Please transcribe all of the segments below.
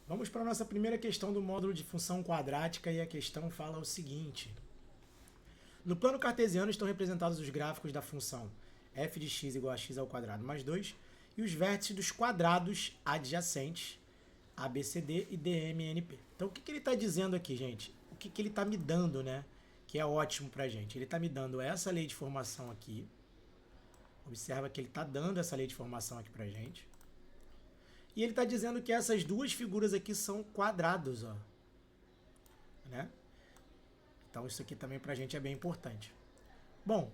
Vamos para a nossa primeira questão do módulo de função quadrática e a questão fala o seguinte. No plano cartesiano estão representados os gráficos da função f de x igual a x ao quadrado mais 2 e os vértices dos quadrados adjacentes ABCD e DMNP. Então o que ele está dizendo aqui, gente? O que ele está me dando, né? Que é ótimo para a gente. Ele está me dando essa lei de formação aqui. Observa que ele está dando essa lei de formação aqui para a gente. E ele está dizendo que essas duas figuras aqui são quadrados, ó. Né? Então isso aqui também para a gente é bem importante. Bom,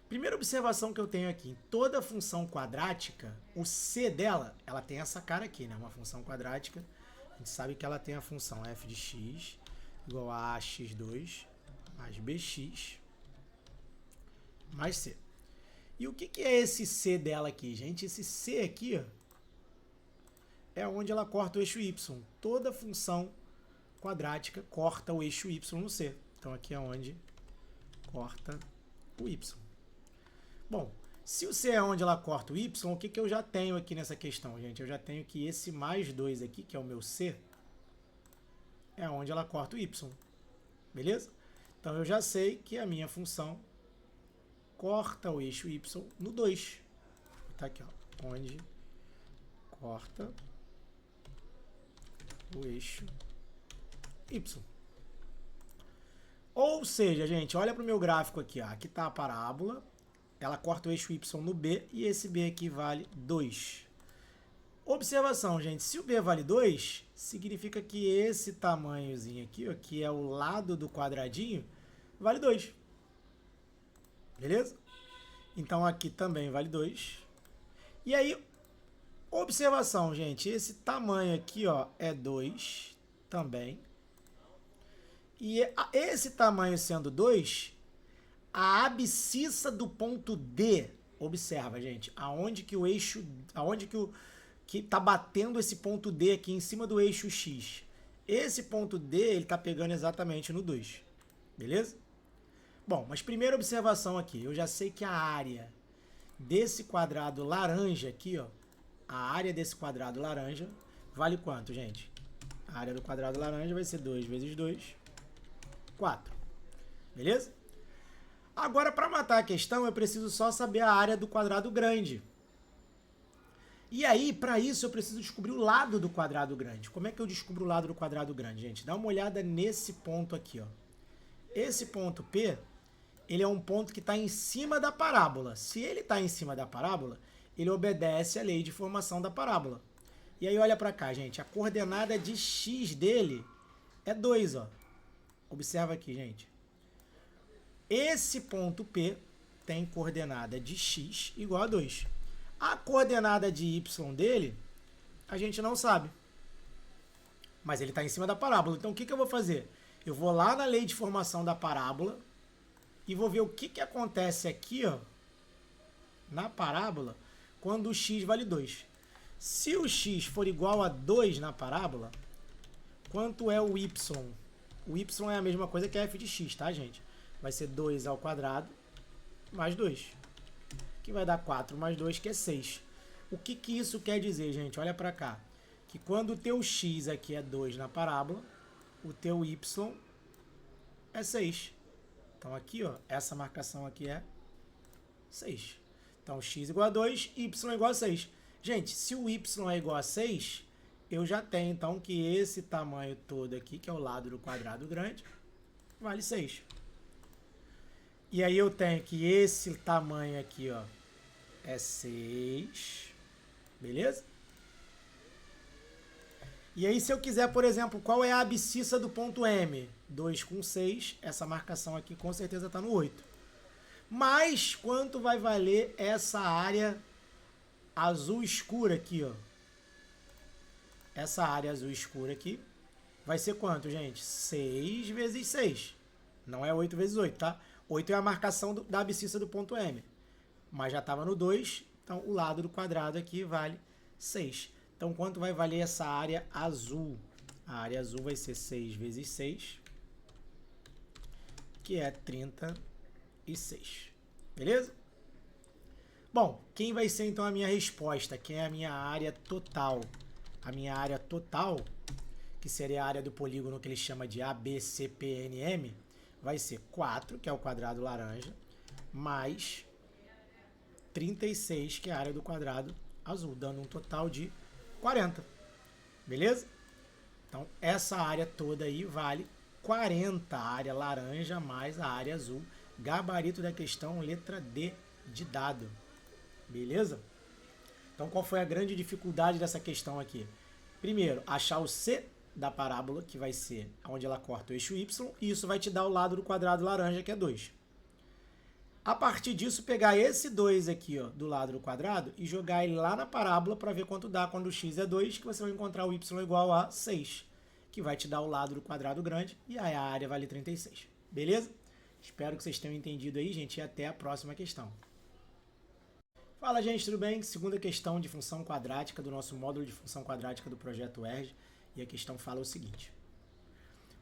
primeira observação que eu tenho aqui. Em toda função quadrática, o c dela, ela tem essa cara aqui, né? Uma função quadrática. A gente sabe que ela tem a função f de x igual a ax2 mais bx mais c. E o que é esse c dela aqui, gente? Esse c aqui, ó, é onde ela corta o eixo y. Toda função quadrática corta o eixo y no c. Então aqui é onde corta o y. Bom, se o c é onde ela corta o y, o que eu já tenho aqui nessa questão, gente? Eu já tenho que esse mais 2 aqui, que é o meu c, é onde ela corta o y. Beleza? Então eu já sei que a minha função corta o eixo y no 2. Tá aqui, ó, onde corta o eixo y. Ou seja, gente, olha para o meu gráfico aqui, ó. Aqui está a parábola, ela corta o eixo y no b e esse b aqui vale 2. Observação, gente, se o b vale 2, significa que esse tamanhozinho aqui, ó, que é o lado do quadradinho, vale 2. Beleza? Então aqui também vale 2. E aí, observação, gente, esse tamanho aqui, ó, é 2 também. E esse tamanho sendo 2, a abscissa do ponto D, observa, gente, aonde que o eixo, aonde que tá batendo esse ponto D aqui em cima do eixo X. Esse ponto D, ele tá pegando exatamente no 2. Beleza? Bom, mas primeira observação aqui, eu já sei que a área desse quadrado laranja aqui, ó, a área desse quadrado laranja vale quanto, gente? A área do quadrado laranja vai ser 2 vezes 2, 4. Beleza? Agora, para matar a questão, eu preciso só saber a área do quadrado grande. E aí, para isso, eu preciso descobrir o lado do quadrado grande. Como é que eu descubro o lado do quadrado grande, gente? Dá uma olhada nesse ponto aqui, ó. Esse ponto P, ele é um ponto que está em cima da parábola. Se ele está em cima da parábola, ele obedece à lei de formação da parábola. E aí, olha para cá, gente. A coordenada de x dele é 2, ó. Observa aqui, gente. Esse ponto P tem coordenada de x igual a 2. A coordenada de y dele, a gente não sabe. Mas ele está em cima da parábola. Então, o que eu vou fazer? Eu vou lá na lei de formação da parábola e vou ver o que acontece aqui, ó, na parábola, quando o x vale 2. Se o x for igual a 2 na parábola, quanto é o y? O y é a mesma coisa que f de x, tá, gente? Vai ser 2 ao quadrado mais 2, que vai dar 4 mais 2, que é 6. O que isso quer dizer, gente? Olha para cá. Que quando o teu x aqui é 2 na parábola, o teu y é 6. Então aqui, ó, essa marcação aqui é 6. Então x igual a 2, y igual a 6. Gente, se o y é igual a 6, eu já tenho então que esse tamanho todo aqui, que é o lado do quadrado grande, vale 6. E aí eu tenho que esse tamanho aqui, ó, é 6. Beleza? E aí, se eu quiser, por exemplo, qual é a abscissa do ponto M? 2 com 6, essa marcação aqui com certeza está no 8. Mas quanto vai valer essa área azul escura aqui, ó? Essa área azul escura aqui vai ser quanto, gente? 6 vezes 6. Não é 8 vezes 8, tá? 8 é a marcação da abscissa do ponto M. Mas já estava no 2, então o lado do quadrado aqui vale 6. Então, quanto vai valer essa área azul? A área azul vai ser 6 vezes 6, que é 36. Beleza? Bom, quem vai ser então a minha resposta? Quem é a minha área total? A minha área total, que seria a área do polígono que ele chama de ABCPNM, vai ser 4, que é o quadrado laranja, mais 36, que é a área do quadrado azul, dando um total de 40. Beleza? Então, essa área toda aí vale 40, a área laranja mais a área azul. Gabarito da questão, letra D de dado. Beleza? Então, qual foi a grande dificuldade dessa questão aqui? Primeiro, achar o C da parábola, que vai ser onde ela corta o eixo Y, e isso vai te dar o lado do quadrado laranja, que é 2. A partir disso, pegar esse 2 aqui, ó, do lado do quadrado e jogar ele lá na parábola para ver quanto dá quando o x é 2, que você vai encontrar o y igual a 6, que vai te dar o lado do quadrado grande, e aí a área vale 36. Beleza? Espero que vocês tenham entendido aí, gente, e até a próxima questão. Fala, gente, tudo bem? Segunda questão de função quadrática do nosso módulo de função quadrática do projeto UERJ, e a questão fala o seguinte.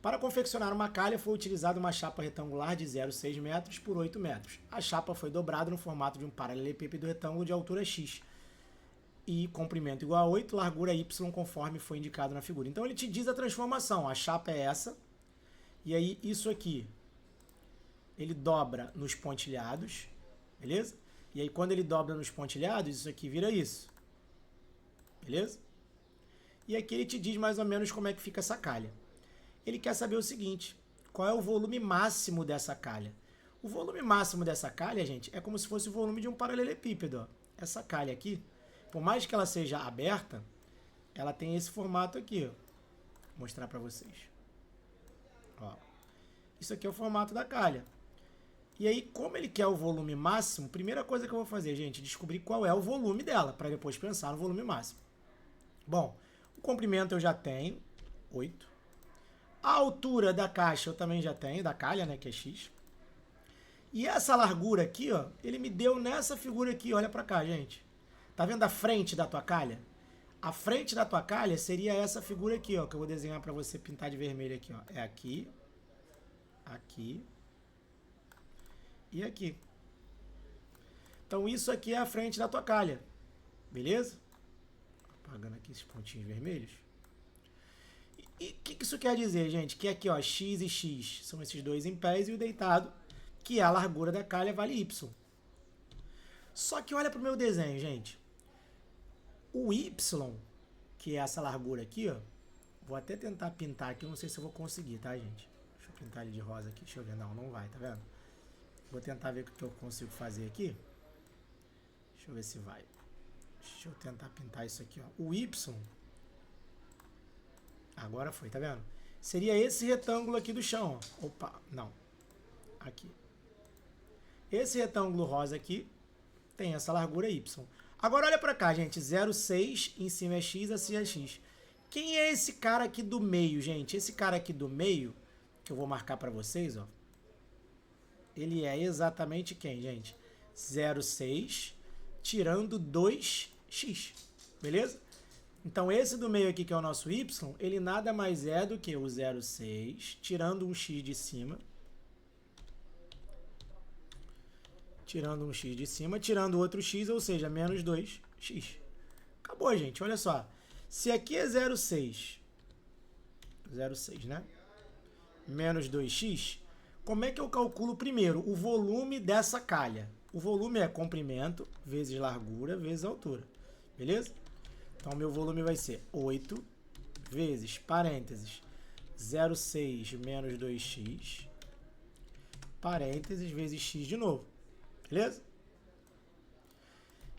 Para confeccionar uma calha foi utilizada uma chapa retangular de 0,6 metros por 8 metros. A chapa foi dobrada no formato de um paralelepípedo retângulo de altura x e comprimento igual a 8, largura y, conforme foi indicado na figura. Então ele te diz a transformação. A chapa é essa, e aí isso aqui ele dobra nos pontilhados, beleza? E aí quando ele dobra nos pontilhados, isso aqui vira isso, beleza? E aqui ele te diz mais ou menos como é que fica essa calha. Ele quer saber o seguinte, qual é o volume máximo dessa calha? O volume máximo dessa calha, gente, é como se fosse o volume de um paralelepípedo. Ó. Essa calha aqui, por mais que ela seja aberta, ela tem esse formato aqui. Ó. Vou mostrar para vocês. Ó. Isso aqui é o formato da calha. E aí, como ele quer o volume máximo, primeira coisa que eu vou fazer, gente, é descobrir qual é o volume dela, para depois pensar no volume máximo. Bom, o comprimento eu já tenho, 8. A altura da caixa eu também já tenho, da calha, né, que é x. E essa largura aqui, ó, ele me deu nessa figura aqui, olha pra cá, gente. Tá vendo a frente da tua calha? A frente da tua calha seria essa figura aqui, ó, que eu vou desenhar pra você pintar de vermelho aqui, ó. É aqui, aqui e aqui. Então isso aqui é a frente da tua calha, beleza? Apagando aqui esses pontinhos vermelhos. E o que isso quer dizer, gente? Que aqui, ó, x e x são esses dois em pés e o deitado, que é a largura da calha, vale y. Só que olha para o meu desenho, gente. O y, que é essa largura aqui, ó, vou até tentar pintar aqui, não sei se eu vou conseguir, tá, gente? Deixa eu pintar ele de rosa aqui, deixa eu ver. Não, não vai, tá vendo? Vou tentar ver o que eu consigo fazer aqui. Deixa eu ver se vai. Deixa eu tentar pintar isso aqui, ó. O y... Agora foi, tá vendo? Seria esse retângulo aqui do chão, ó. Opa, não. Aqui. Esse retângulo rosa aqui tem essa largura y. Agora olha pra cá, gente. 0,6 em cima é x, acima é x. Quem é esse cara aqui do meio, gente? Esse cara aqui do meio, que eu vou marcar pra vocês, ó. Ele é exatamente quem, gente? 0,6 tirando 2x. Beleza? Então, esse do meio aqui, que é o nosso y, ele nada mais é do que o 0,6, tirando um x de cima. Tirando um x de cima, tirando outro x, ou seja, menos 2x. Acabou, gente. Olha só. Se aqui é 0,6, 0,6, né? Menos 2x, como é que eu calculo primeiro o volume dessa calha? O volume é comprimento vezes largura vezes altura. Beleza? Então, meu volume vai ser 8 vezes, parênteses, 0,6 menos 2x, parênteses, vezes x de novo. Beleza?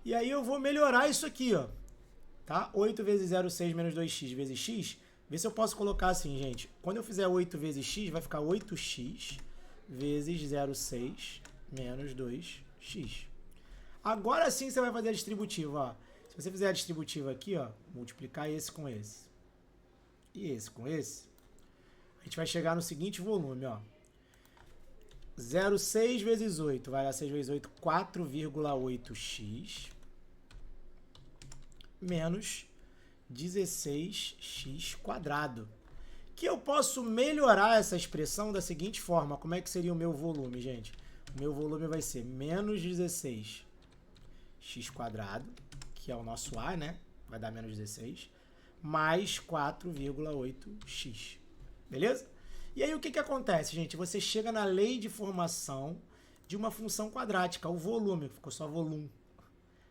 E aí eu vou melhorar isso aqui, ó. Tá? 8 vezes 0,6 menos 2x vezes x. Vê se eu posso colocar assim, gente. Quando eu fizer 8 vezes x, vai ficar 8x vezes 0,6 menos 2x. Agora sim você vai fazer a distributiva, ó. Se você fizer a distributiva aqui, ó, multiplicar esse com esse e esse com esse, a gente vai chegar no seguinte volume, ó. 0,6 vezes 8, vai dar 6 vezes 8, 4,8x menos 16x quadrado. Que eu posso melhorar essa expressão da seguinte forma. Como é que seria o meu volume, gente? O meu volume vai ser menos 16x quadrado, que é o nosso A, né? Vai dar menos 16, mais 4,8x. Beleza? E aí o que acontece, gente? Você chega na lei de formação de uma função quadrática, o volume, ficou só volume.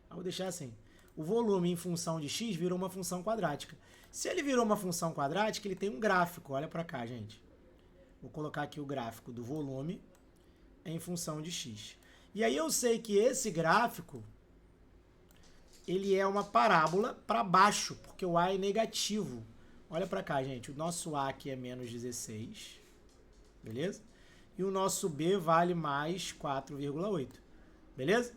Eu vou deixar assim. O volume em função de x virou uma função quadrática. Se ele virou uma função quadrática, ele tem um gráfico. Olha para cá, gente. Vou colocar aqui o gráfico do volume em função de x. E aí eu sei que esse gráfico, ele é uma parábola para baixo, porque o a é negativo. Olha para cá, gente. O nosso a aqui é menos 16. Beleza? E o nosso b vale mais 4,8. Beleza?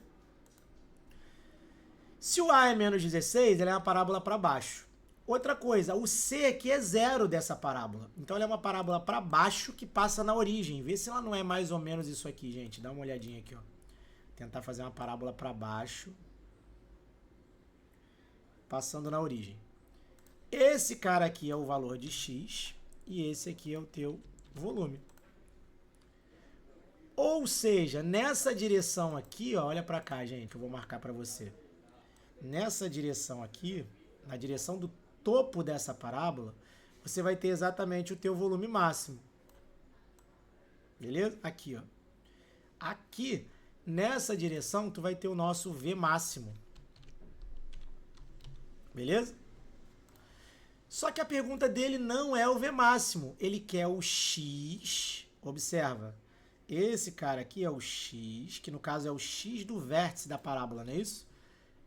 Se o a é menos 16, ele é uma parábola para baixo. Outra coisa, o c aqui é zero dessa parábola. Então, ela é uma parábola para baixo que passa na origem. Vê se ela não é mais ou menos isso aqui, gente. Dá uma olhadinha aqui, ó. Tentar fazer uma parábola para baixo, passando na origem. Esse cara aqui é o valor de x e esse aqui é o teu volume. Ou seja, nessa direção aqui, ó, olha para cá, gente, eu vou marcar para você. Nessa direção aqui, na direção do topo dessa parábola, você vai ter exatamente o teu volume máximo. Beleza? Aqui, ó. Aqui, nessa direção, tu vai ter o nosso V máximo. Beleza? Só que a pergunta dele não é o V máximo. Ele quer o X. Observa. Esse cara aqui é o X, que no caso é o X do vértice da parábola, não é isso?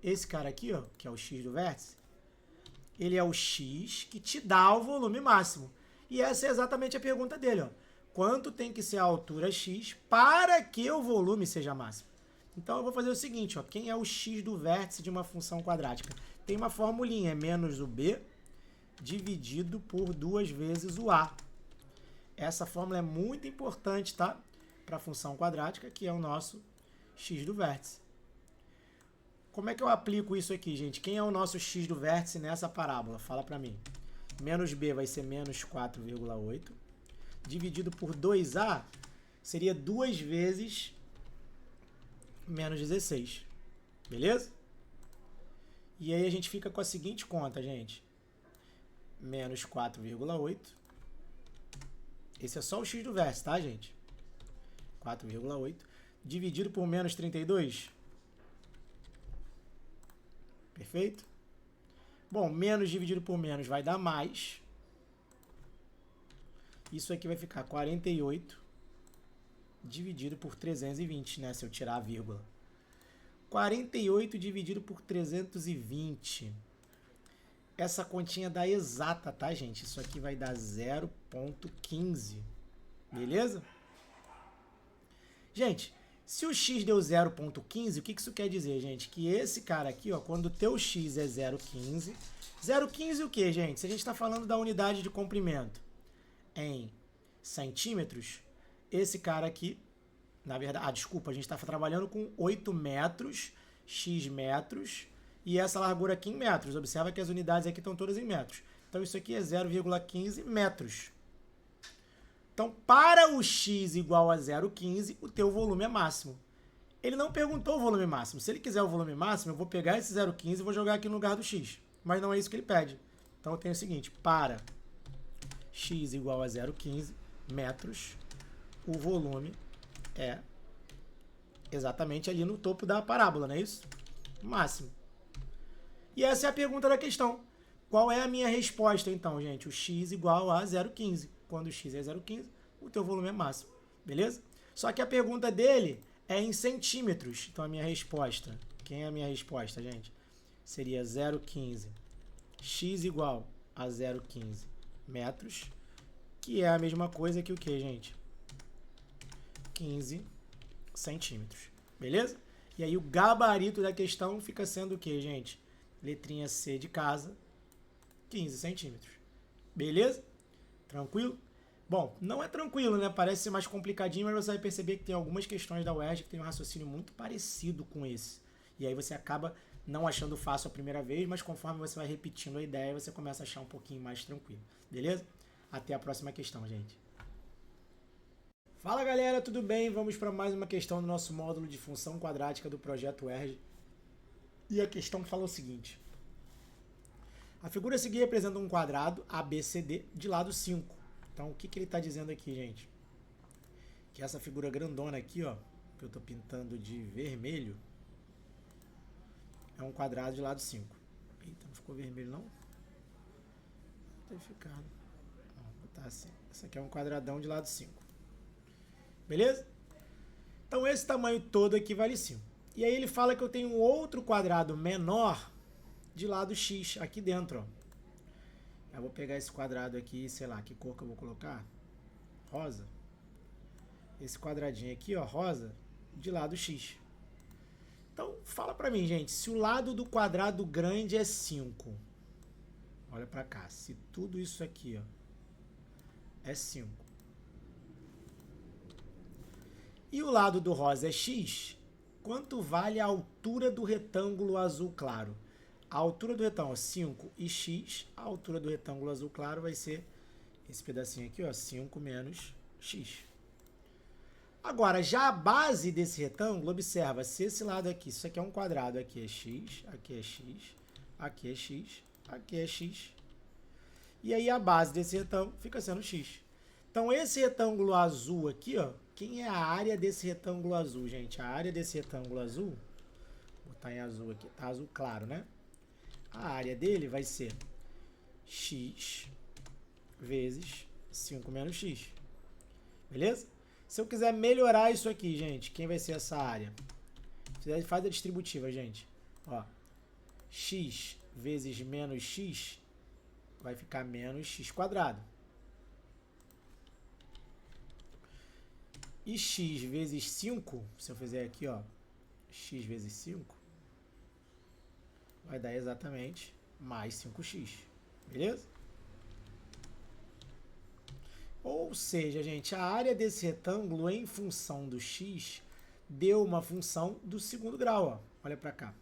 Esse cara aqui, ó, que é o X do vértice, ele é o X que te dá o volume máximo. E essa é exatamente a pergunta dele, ó. Quanto tem que ser a altura X para que o volume seja máximo? Então, eu vou fazer o seguinte, ó. Quem é o X do vértice de uma função quadrática? Tem uma formulinha, é menos o B dividido por 2 vezes o A. Essa fórmula é muito importante, tá? Para a função quadrática, que é o nosso X do vértice. Como é que eu aplico isso aqui, gente? Quem é o nosso X do vértice nessa parábola? Fala para mim. Menos B vai ser menos 4,8. Dividido por 2A seria 2 vezes menos 16. Beleza? E aí a gente fica com a seguinte conta, gente. Menos 4,8. Esse é só o X do vértice, tá, gente? 4,8. Dividido por menos 32. Perfeito? Bom, menos dividido por menos vai dar mais. Isso aqui vai ficar 48 dividido por 320, né? Se eu tirar a vírgula. 48 dividido por 320. Essa continha dá exata, tá, gente? Isso aqui vai dar 0,15. Beleza? Gente, se o x deu 0,15, o que isso quer dizer, gente? Que esse cara aqui, ó, quando o teu x é 0,15... 0,15 o quê, gente? Se a gente está falando da unidade de comprimento em centímetros, esse cara aqui, na verdade... desculpa, a gente está trabalhando com 8 metros, x metros, e essa largura aqui em metros. Observa que as unidades aqui estão todas em metros. Então, isso aqui é 0,15 metros. Então, para o x igual a 0,15, o teu volume é máximo. Ele não perguntou o volume máximo. Se ele quiser o volume máximo, eu vou pegar esse 0,15 e vou jogar aqui no lugar do x. Mas não é isso que ele pede. Então, eu tenho o seguinte. Para x igual a 0,15 metros, o volume é exatamente ali no topo da parábola, não é isso? Máximo. E essa é a pergunta da questão. Qual é a minha resposta, então, gente? O x igual a 0,15. Quando o x é 0,15, o teu volume é máximo. Beleza? Só que a pergunta dele é em centímetros. Então, a minha resposta... Quem é a minha resposta, gente? Seria 0,15. X igual a 0,15 metros. Que é a mesma coisa que o quê, gente? 15 centímetros. Beleza? E aí, o gabarito da questão fica sendo o quê, gente? Letrinha C de casa, 15 centímetros. Beleza? Tranquilo? Bom, não é tranquilo, né? Parece ser mais complicadinho, mas você vai perceber que tem algumas questões da UERJ que tem um raciocínio muito parecido com esse. E aí você acaba não achando fácil a primeira vez, mas conforme você vai repetindo a ideia, você começa a achar um pouquinho mais tranquilo. Beleza? Até a próxima questão, gente. Fala, galera, tudo bem? Vamos para mais uma questão do nosso módulo de função quadrática do projeto UERJ. E a questão fala o seguinte. A figura a seguir representa um quadrado ABCD de lado 5. Então, o que ele está dizendo aqui, gente? Que essa figura grandona aqui, ó, que eu estou pintando de vermelho, é um quadrado de lado 5. Eita, não ficou vermelho, não? Deve ter ficado. Vou botar assim. Esse aqui é um quadradão de lado 5. Beleza? Então, esse tamanho todo aqui vale 5. E aí ele fala que eu tenho um outro quadrado menor de lado X aqui dentro, ó. Eu vou pegar esse quadrado aqui, sei lá, que cor que eu vou colocar? Rosa. Esse quadradinho aqui, ó, rosa, de lado X. Então, fala pra mim, gente, se o lado do quadrado grande é 5, olha pra cá, se tudo isso aqui, ó, é 5, e o lado do rosa é X, quanto vale a altura do retângulo azul claro? A altura do retângulo é 5 e x, a altura do retângulo azul claro vai ser esse pedacinho aqui, ó, 5 menos x. Agora, já a base desse retângulo, observa, se esse lado aqui, isso aqui é um quadrado, aqui é x, aqui é x, aqui é x, aqui é x. E aí a base desse retângulo fica sendo x. Então, esse retângulo azul aqui, ó, quem é a área desse retângulo azul, gente? A área desse retângulo azul, vou botar em azul aqui, tá azul claro, né? A área dele vai ser x vezes 5 menos x. Beleza? Se eu quiser melhorar isso aqui, gente, quem vai ser essa área? Faz a distributiva, gente. Ó, x vezes menos x vai ficar menos x quadrado. E x vezes 5, se eu fizer aqui, ó, x vezes 5, vai dar exatamente mais 5x. Beleza? Ou seja, gente, a área desse retângulo em função do x deu uma função do segundo grau, ó. Olha para cá.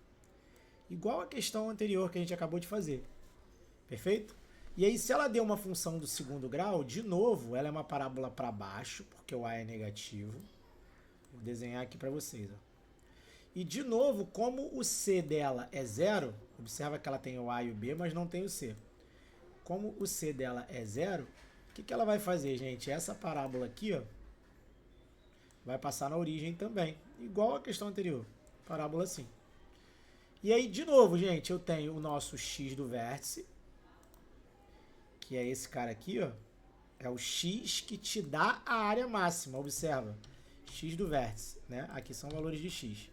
Igual a questão anterior que a gente acabou de fazer. Perfeito? E aí, se ela deu uma função do segundo grau, de novo, ela é uma parábola para baixo, porque o a é negativo. Vou desenhar aqui para vocês, ó. E, de novo, como o c dela é 0, observa que ela tem o a e o b, mas não tem o c. Como o c dela é 0, o que ela vai fazer, gente? Essa parábola aqui, ó, vai passar na origem também, igual a questão anterior. Parábola assim. E aí, de novo, gente, eu tenho o nosso x do vértice, que é esse cara aqui, ó, é o x que te dá a área máxima, observa, x do vértice, né? Aqui são valores de x.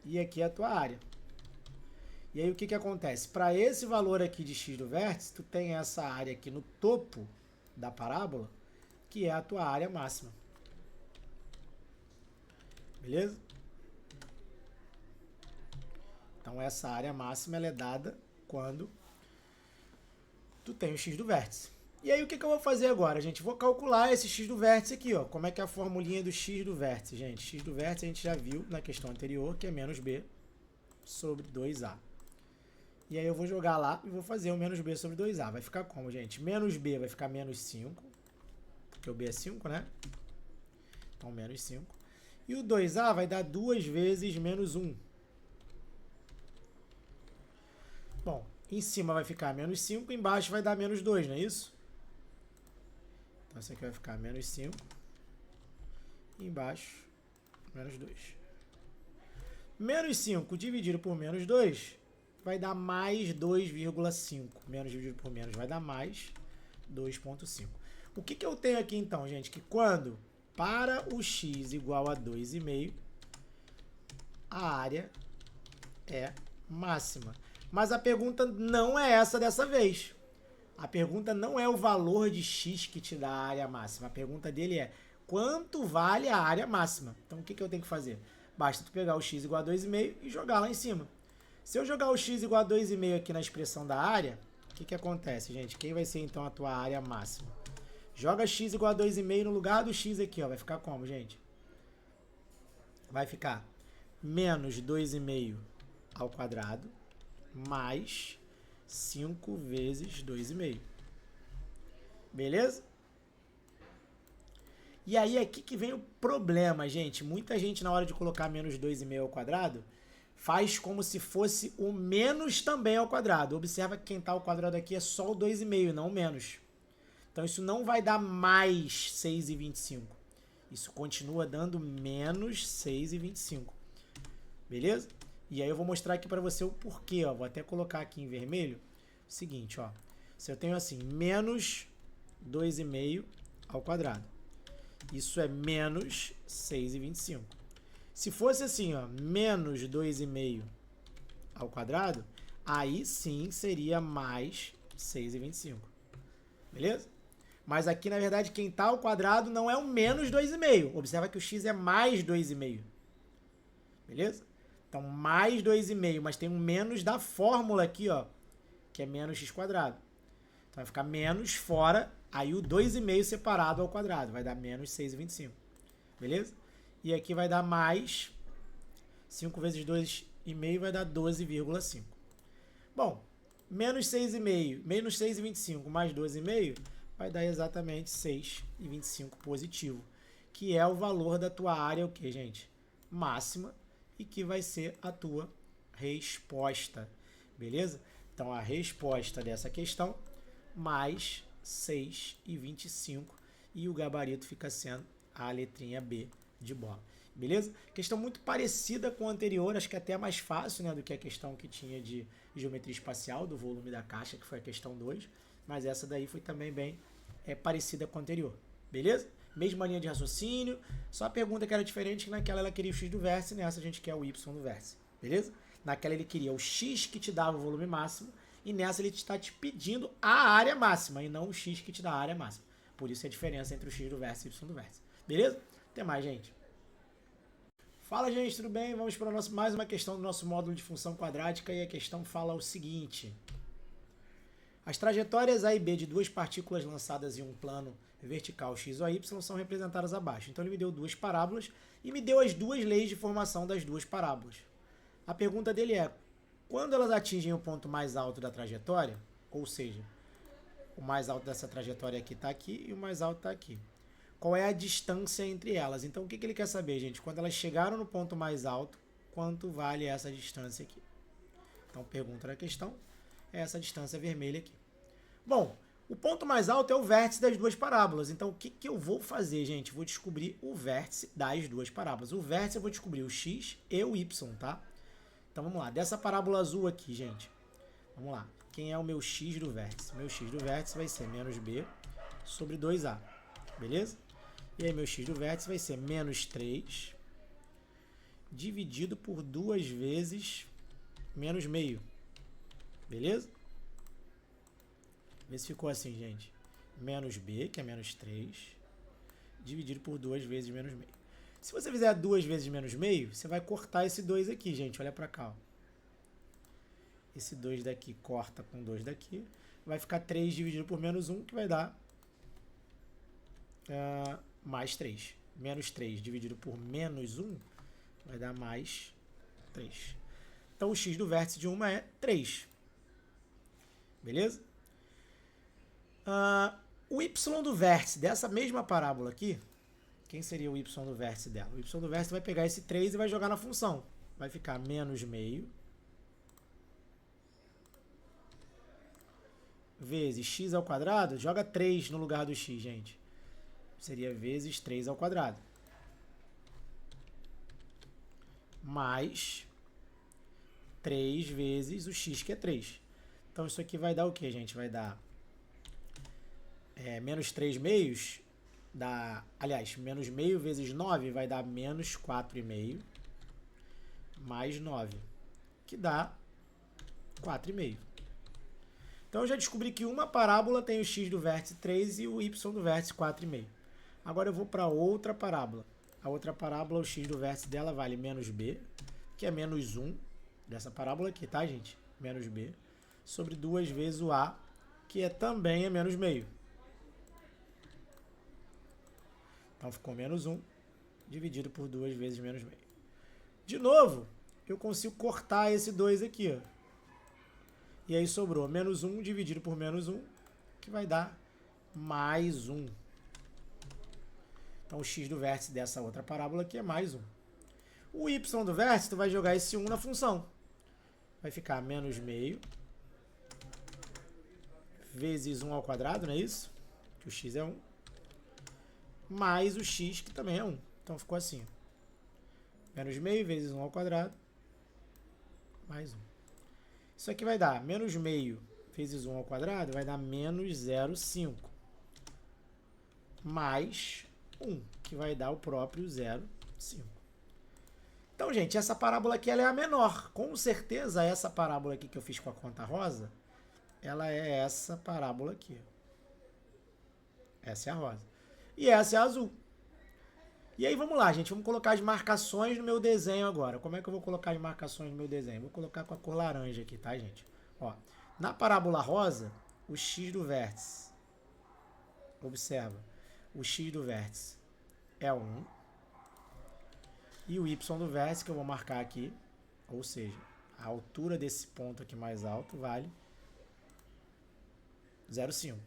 E aqui é a tua área. E aí o que acontece? Para esse valor aqui de x do vértice, tu tem essa área aqui no topo da parábola, que é a tua área máxima. Beleza? Então essa área máxima ela é dada quando tu tem o x do vértice. E aí o que eu vou fazer agora, gente? Vou calcular esse x do vértice aqui, ó. Como é que é a formulinha do x do vértice, gente? X do vértice a gente já viu na questão anterior, que é menos b sobre 2a. E aí eu vou jogar lá e vou fazer o menos b sobre 2a. Vai ficar como, gente? Menos b vai ficar menos 5, porque o b é 5, né? Então, menos 5. E o 2a vai dar 2 vezes menos 1. Bom, em cima vai ficar menos 5, embaixo vai dar menos 2, não é isso? Então, isso aqui vai ficar menos 5. E embaixo, menos 2. Menos 5 dividido por menos 2 vai dar mais 2,5. Menos dividido por menos vai dar mais 2,5. O que eu tenho aqui então, gente? Que quando para o x igual a 2,5, a área é máxima. Mas a pergunta não é essa dessa vez. A pergunta não é o valor de x que te dá a área máxima. A pergunta dele é quanto vale a área máxima. Então o que eu tenho que fazer? Basta tu pegar o x igual a 2,5 e jogar lá em cima. Se eu jogar o x igual a 2,5 aqui na expressão da área, o que acontece, gente? Quem vai ser então a tua área máxima? Joga x igual a 2,5 no lugar do x aqui, ó. Vai ficar como, gente? Vai ficar menos 2,5 ao quadrado mais 5 vezes 2,5. Beleza? E aí aqui que vem o problema, gente. Muita gente na hora de colocar menos 2,5 ao quadrado faz como se fosse o menos também ao quadrado. Observa que quem está ao quadrado aqui é só o 2,5, não o menos. Então, isso não vai dar mais 6,25. Isso continua dando menos 6,25. Beleza? E aí eu vou mostrar aqui para você o porquê. Ó. Vou até colocar aqui em vermelho. O seguinte, ó. Se eu tenho assim, menos 2,5 ao quadrado. Isso é menos 6,25. Se fosse assim, ó, menos 2,5 ao quadrado, aí sim seria mais 6,25. Beleza? Mas aqui, na verdade, quem está ao quadrado não é o menos 2,5. Observa que o x é mais 2,5. Beleza? Então, mais 2,5, mas tem um menos da fórmula aqui, ó, que é menos x quadrado. Então, vai ficar menos fora, aí o 2,5 separado ao quadrado. Vai dar menos 6,25. Beleza? E aqui vai dar mais 5 vezes 2,5 vai dar 12,5. Bom, menos 6,5, menos 6,25 mais 12,5 vai dar exatamente 6,25 positivo, que é o valor da tua área, o que, gente? Máxima, e que vai ser a tua resposta, beleza? Então, a resposta dessa questão, mais 6,25, e o gabarito fica sendo a letrinha B de bola, beleza? Questão muito parecida com a anterior, acho que até mais fácil, né, do que a questão que tinha de geometria espacial, do volume da caixa, que foi a questão 2, mas essa daí foi também bem parecida com a anterior, beleza? Mesma linha de raciocínio, só a pergunta que era diferente, que naquela ela queria o x do vértice, nessa a gente quer o y do vértice, beleza? Naquela ele queria o x que te dava o volume máximo, e nessa ele está te pedindo a área máxima, e não o x que te dá a área máxima. Por isso é a diferença entre o x do vértice e o y do vértice, beleza? Até mais, gente. Fala, gente, tudo bem? Vamos para mais uma questão do nosso módulo de função quadrática, e a questão fala o seguinte: as trajetórias A e B de duas partículas lançadas em um plano vertical x ou y são representadas abaixo. Então ele me deu duas parábolas e me deu as duas leis de formação das duas parábolas. A pergunta dele é: quando elas atingem o ponto mais alto da trajetória, ou seja, o mais alto dessa trajetória aqui está aqui e o mais alto está aqui, qual é a distância entre elas? Então o que ele quer saber, gente? Quando elas chegaram no ponto mais alto, quanto vale essa distância aqui? Então pergunta da questão é essa distância vermelha aqui. Bom, o ponto mais alto é o vértice das duas parábolas. Então, o que eu vou fazer, gente? Vou descobrir o vértice das duas parábolas. O vértice eu vou descobrir o x e o y, tá? Então, vamos lá. Dessa parábola azul aqui, gente. Vamos lá. Quem é o meu x do vértice? Meu x do vértice vai ser menos b sobre 2a. Beleza? E aí, meu x do vértice vai ser menos 3 dividido por 2 vezes menos meio. Beleza? Vê se ficou assim, gente. Menos b, que é menos 3, dividido por 2 vezes menos meio. Se você fizer 2 vezes menos meio, você vai cortar esse 2 aqui, gente. Olha pra cá, ó. Esse 2 daqui corta com 2 daqui. Vai ficar 3 dividido por menos 1, que vai dar mais 3. Menos 3 dividido por menos 1 vai dar mais 3. Então, o x do vértice de uma é 3. Beleza? O y do vértice dessa mesma parábola aqui, quem seria o y do vértice dela? O y do vértice vai pegar esse 3 e vai jogar na função. Vai ficar menos meio vezes x ao quadrado. Joga 3 no lugar do x, gente. Seria vezes 3 ao quadrado. Mais 3 vezes o x, que é 3. Então, isso aqui vai dar o que, gente? Vai dar menos 3 meios, aliás, menos meio vezes 9 vai dar menos 4,5 mais 9, que dá 4,5. Então, eu já descobri que uma parábola tem o x do vértice 3 e o y do vértice 4,5. Agora eu vou para outra parábola. A outra parábola, o x do vértice dela vale menos b, que é menos 1, dessa parábola aqui, tá, gente? Menos b, sobre 2 vezes o a, que também é menos meio. Então, ficou menos 1 dividido por 2 vezes menos meio. De novo, eu consigo cortar esse 2 aqui, ó. E aí sobrou menos 1 dividido por menos 1, que vai dar mais 1. Então, o x do vértice dessa outra parábola aqui é mais 1. O y do vértice, tu vai jogar esse 1 na função. Vai ficar menos meio vezes 1 ao quadrado, não é isso? Que o x é 1. Mais o x, que também é 1. Então ficou assim. Menos meio vezes 1 ao quadrado. Mais 1. Isso aqui vai dar menos meio vezes 1 ao quadrado, vai dar menos 0,5. Mais 1, que vai dar o próprio 0,5. Então, gente, essa parábola aqui ela é a menor. Com certeza, essa parábola aqui que eu fiz com a conta rosa, ela é essa parábola aqui. Essa é a rosa. E essa é a azul. E aí, vamos lá, gente. Vamos colocar as marcações no meu desenho agora. Como é que eu vou colocar as marcações no meu desenho? Vou colocar com a cor laranja aqui, tá, gente? Ó, na parábola rosa, o x do vértice. Observa. O x do vértice é 1. E o y do vértice, que eu vou marcar aqui, ou seja, a altura desse ponto aqui mais alto vale 0,5.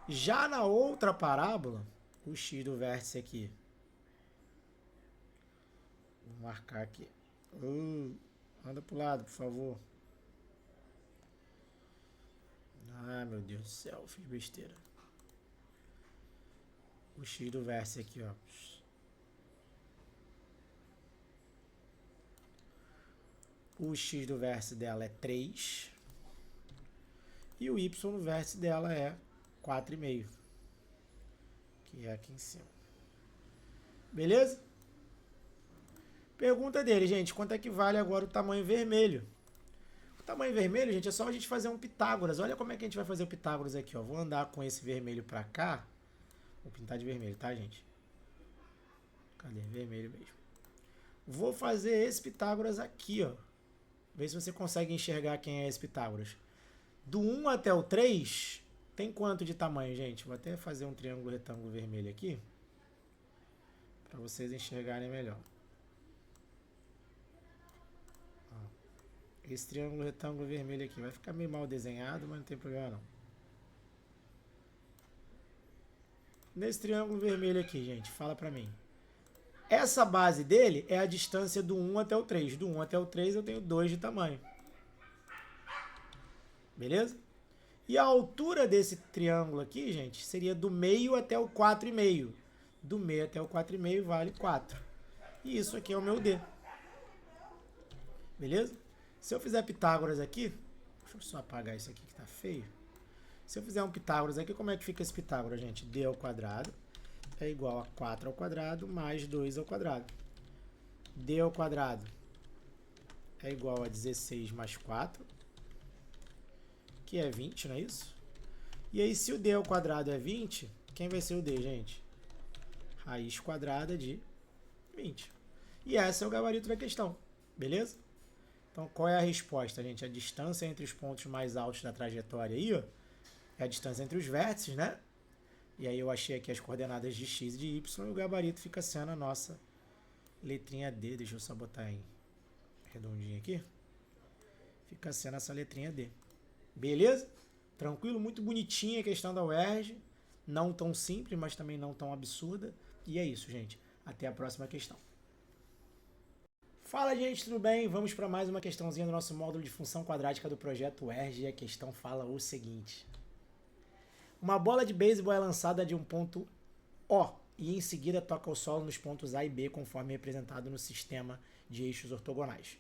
Já na outra parábola, o x do vértice aqui, vou marcar aqui. Anda pro lado, por favor. Ah, meu Deus do céu, fiz besteira. O x do vértice aqui, ó. O x do vértice dela é 3. E o y do vértice dela é 4,5. Que é aqui em cima. Beleza? Pergunta dele, gente. Quanto é que vale agora o tamanho vermelho? O tamanho vermelho, gente, é só a gente fazer um Pitágoras. Olha como é que a gente vai fazer o Pitágoras aqui, ó. Vou andar com esse vermelho pra cá. Vou pintar de vermelho, tá, gente? Cadê? Vermelho mesmo. Vou fazer esse Pitágoras aqui, ó. Vê se você consegue enxergar quem é esse Pitágoras. Do 1 até o 3, tem quanto de tamanho, gente? Vou até fazer um triângulo retângulo vermelho aqui. Para vocês enxergarem melhor. Esse triângulo retângulo vermelho aqui vai ficar meio mal desenhado, mas não tem problema não. Nesse triângulo vermelho aqui, gente, fala pra mim. Essa base dele é a distância do 1 até o 3. Do 1 até o 3 eu tenho 2 de tamanho. Beleza? E a altura desse triângulo aqui, gente, seria do meio até o 4,5. Do meio até o 4,5 vale 4. E isso aqui é o meu D. Beleza? Se eu fizer Pitágoras aqui, deixa eu só apagar isso aqui que tá feio. Se eu fizer um Pitágoras aqui, como é que fica esse Pitágoras, gente? D ao quadrado é igual a 4 ao quadrado mais 2 ao quadrado. D ao quadrado é igual a 16 mais 4, que é 20, não é isso? E aí, se o D ao quadrado é 20, quem vai ser o D, gente? Raiz quadrada de 20. E esse é o gabarito da questão, beleza? Então, qual é a resposta, gente? A distância entre os pontos mais altos da trajetória aí, ó, é a distância entre os vértices, né? E aí eu achei aqui as coordenadas de x e de y, e o gabarito fica sendo a nossa letrinha D. Deixa eu só botar em redondinho aqui. Fica sendo essa letrinha D. Beleza? Tranquilo? Muito bonitinha a questão da UERJ. Não tão simples, mas também não tão absurda. E é isso, gente. Até a próxima questão. Fala, gente, tudo bem? Vamos para mais uma questãozinha do nosso módulo de função quadrática do projeto UERJ. E a questão fala o seguinte. Uma bola de beisebol é lançada de um ponto O e em seguida toca o solo nos pontos A e B, conforme representado no sistema de eixos ortogonais.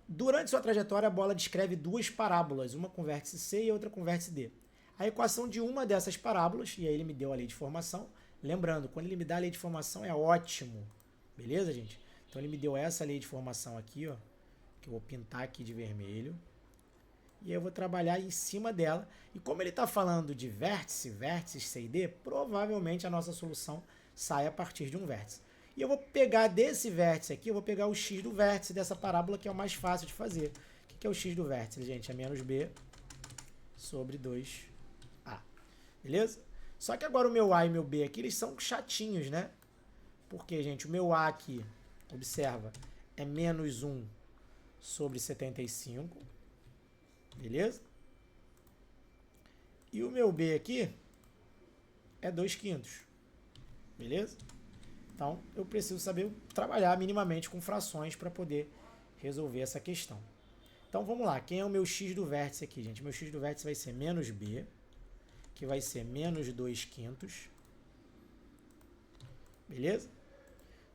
Durante sua trajetória, a bola descreve duas parábolas, uma com vértice C e outra com vértice D. A equação de uma dessas parábolas, e aí ele me deu a lei de formação. Lembrando, quando ele me dá a lei de formação é ótimo, beleza, gente? Então ele me deu essa lei de formação aqui, ó, que eu vou pintar aqui de vermelho. E eu vou trabalhar em cima dela. E como ele está falando de vértice, vértices C e D, provavelmente a nossa solução sai a partir de um vértice. E eu vou pegar desse vértice aqui, eu vou pegar o x do vértice dessa parábola, que é o mais fácil de fazer. O que é o x do vértice, gente? É menos b sobre 2a. Beleza? Só que agora o meu a e o meu b aqui, eles são chatinhos, né? Porque, gente, o meu a aqui, observa, é menos 1 sobre 75. Beleza? E o meu B aqui é 2/5. Beleza? Então, eu preciso saber trabalhar minimamente com frações para poder resolver essa questão. Então, vamos lá. Quem é o meu x do vértice aqui, gente? Meu x do vértice vai ser menos b, que vai ser menos 2 quintos. Beleza?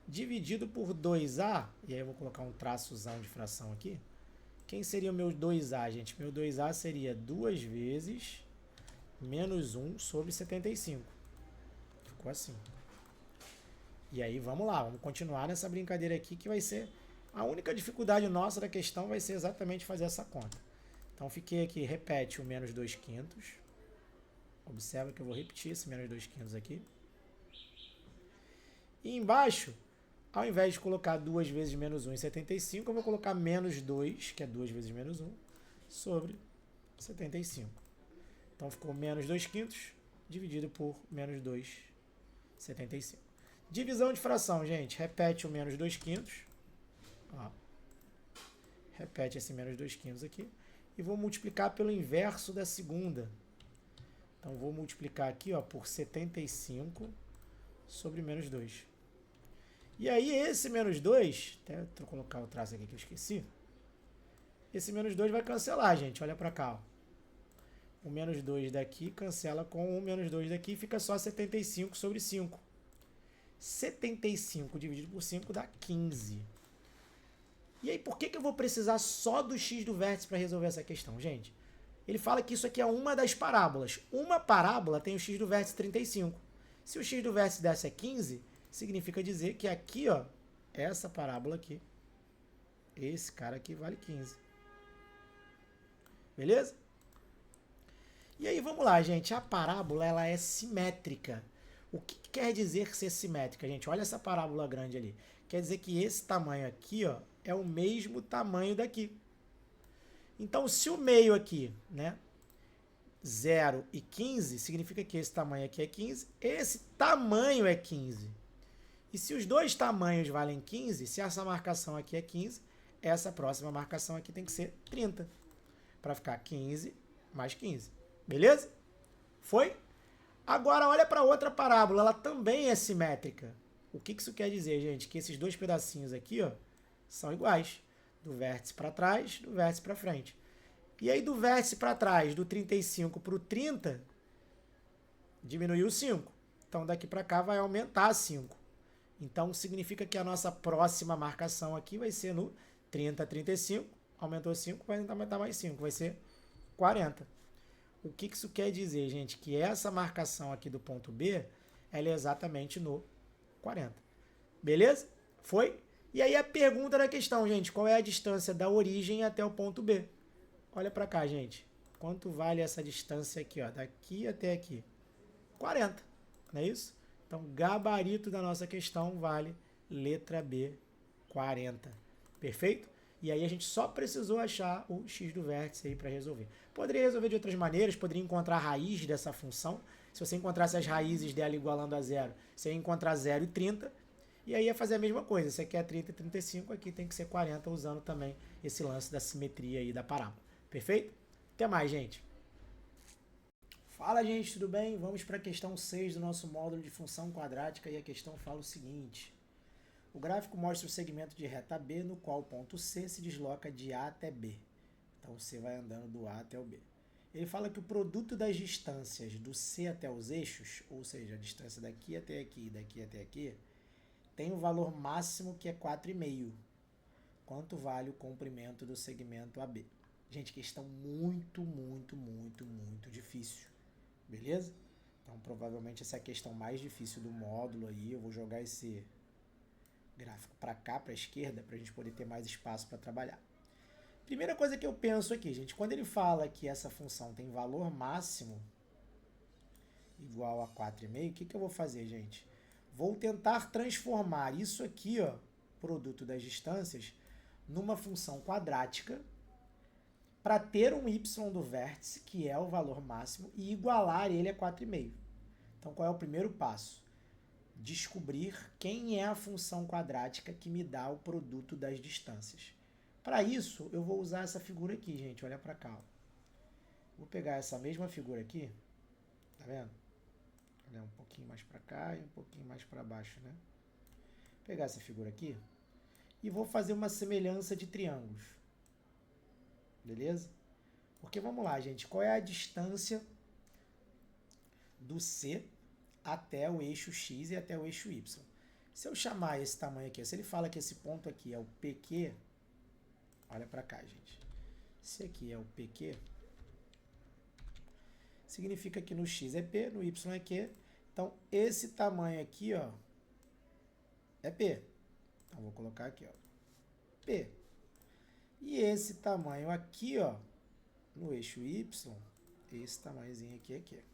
Dividido por 2a, e aí eu vou colocar um traçozão de fração aqui. Quem seria o meu 2a, gente? Meu 2a seria 2 vezes menos 1 sobre 75. Ficou assim. E aí, vamos lá, vamos continuar nessa brincadeira aqui, que vai ser... A única dificuldade nossa da questão vai ser exatamente fazer essa conta. Então, fiquei aqui, repete o menos 2 quintos. Observa que eu vou repetir esse menos 2 quintos aqui. E embaixo, ao invés de colocar 2 vezes menos 1 em 75, eu vou colocar menos 2, que é 2 vezes menos 1, sobre 75. Então, ficou menos 2 quintos dividido por menos 2, 75. Divisão de fração, gente. Repete o menos 2 quintos. Ó. Repete esse menos 2 quintos aqui. E vou multiplicar pelo inverso da segunda. Então, vou multiplicar aqui, ó, por 75 sobre menos 2. E aí, esse menos 2, até vou colocar o traço aqui que eu esqueci. Esse menos 2 vai cancelar, gente. Olha para cá, ó. O menos 2 daqui cancela com o menos 2 daqui, fica só 75 sobre 5. 75 dividido por 5 dá 15. E aí, por que eu vou precisar só do x do vértice para resolver essa questão, gente? Ele fala que isso aqui é uma das parábolas. Uma parábola tem o x do vértice 35. Se o x do vértice dessa é 15, significa dizer que aqui, ó, essa parábola aqui, esse cara aqui vale 15. Beleza? E aí, vamos lá, gente. A parábola, ela é simétrica. O que quer dizer ser simétrica, gente? Olha essa parábola grande ali. Quer dizer que esse tamanho aqui, ó, é o mesmo tamanho daqui. Então, se o meio aqui, né, 0 e 15, significa que esse tamanho aqui é 15, esse tamanho é 15. E se os dois tamanhos valem 15, se essa marcação aqui é 15, essa próxima marcação aqui tem que ser 30. Para ficar 15 mais 15. Beleza? Foi? Agora, olha para outra parábola, ela também é simétrica. O que isso quer dizer, gente? Que esses dois pedacinhos aqui, ó, são iguais. Do vértice para trás, do vértice para frente. E aí, do vértice para trás, do 35 para o 30, diminuiu 5. Então, daqui para cá vai aumentar 5. Então, significa que a nossa próxima marcação aqui vai ser no 30, 35. Aumentou 5, vai aumentar mais 5. Vai ser 40. O que isso quer dizer, gente? Que essa marcação aqui do ponto B, ela é exatamente no 40. Beleza? Foi? E aí a pergunta da questão, gente, qual é a distância da origem até o ponto B? Olha para cá, gente. Quanto vale essa distância aqui, ó, daqui até aqui? 40, não é isso? Então, gabarito da nossa questão vale letra B, 40. Perfeito? E aí a gente só precisou achar o x do vértice aí para resolver. Poderia resolver de outras maneiras, poderia encontrar a raiz dessa função. Se você encontrasse as raízes dela igualando a zero, você ia encontrar 0 e 30. E aí ia fazer a mesma coisa. Você quer 30 e 35, aqui tem que ser 40, usando também esse lance da simetria aí da parábola. Perfeito? Até mais, gente. Fala, gente, tudo bem? Vamos para a questão 6 do nosso módulo de função quadrática. E a questão fala o seguinte. O gráfico mostra o segmento de reta B, no qual o ponto C se desloca de A até B. Então, C vai andando do A até o B. Ele fala que o produto das distâncias do C até os eixos, ou seja, a distância daqui até aqui e daqui até aqui, tem um valor máximo que é 4,5. Quanto vale o comprimento do segmento AB? Gente, questão muito difícil. Beleza? Então, provavelmente essa é a questão mais difícil do módulo aí. Eu vou jogar esse gráfico para cá, para a esquerda, para a gente poder ter mais espaço para trabalhar. Primeira coisa que eu penso aqui, gente, quando ele fala que essa função tem valor máximo igual a 4,5, o que eu vou fazer, gente? Vou tentar transformar isso aqui, ó, produto das distâncias, numa função quadrática para ter um y do vértice, que é o valor máximo, e igualar ele a 4,5. Então, qual é o primeiro passo? Descobrir quem é a função quadrática que me dá o produto das distâncias. Para isso, eu vou usar essa figura aqui, gente. Olha para cá. Ó. Vou pegar essa mesma figura aqui. Tá vendo? Olha, um pouquinho mais para cá e um pouquinho mais para baixo, né? pegar essa figura aqui e vou fazer uma semelhança de triângulos. Beleza? Porque vamos lá, gente. Qual é a distância do C até o eixo X e até o eixo Y? Se eu chamar esse tamanho aqui, se ele fala que esse ponto aqui é o PQ, olha para cá, gente. Se aqui é o PQ, significa que no X é P, no Y é Q. Então, esse tamanho aqui, ó, é P. Então, vou colocar aqui, ó, P. E esse tamanho aqui, ó, no eixo Y, esse tamanhozinho aqui é Q.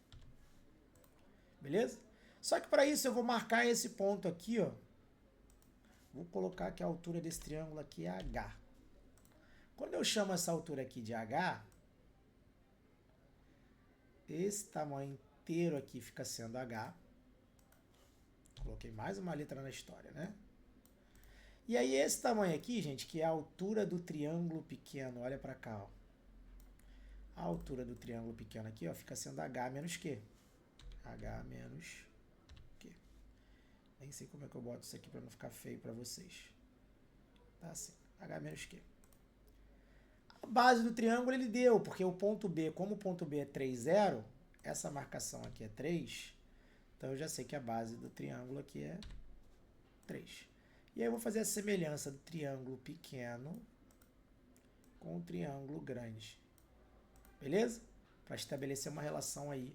Beleza? Só que para isso eu vou marcar esse ponto aqui, ó. Vou colocar que a altura desse triângulo aqui é H. Quando eu chamo essa altura aqui de H, esse tamanho inteiro aqui fica sendo H. Coloquei mais uma letra na história, né? E aí esse tamanho aqui, gente, que é a altura do triângulo pequeno, olha para cá, ó. A altura do triângulo pequeno aqui, ó, fica sendo H menos Q. H menos Q. Nem sei como é que eu boto isso aqui para não ficar feio para vocês. Tá assim, H menos Q. A base do triângulo ele deu, porque o ponto B, como o ponto B é 3, 0, essa marcação aqui é 3, então eu já sei que a base do triângulo aqui é 3. E aí eu vou fazer a semelhança do triângulo pequeno com o triângulo grande. Beleza? Para estabelecer uma relação aí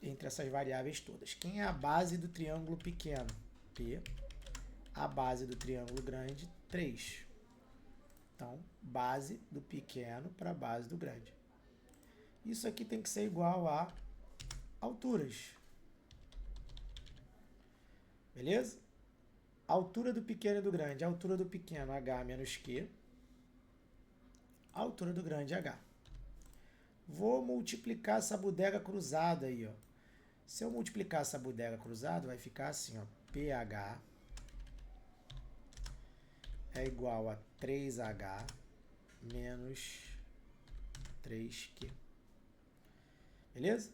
entre essas variáveis todas. Quem é a base do triângulo pequeno? P. A base do triângulo grande, 3. Então, base do pequeno para a base do grande. Isso aqui tem que ser igual a alturas. Beleza? A altura do pequeno e do grande. A altura do pequeno, H menos Q. A altura do grande, H. Vou multiplicar essa bodega cruzada aí, ó. Se eu multiplicar essa bodega cruzada, vai ficar assim, ó. PH é igual a 3H menos 3Q. Beleza?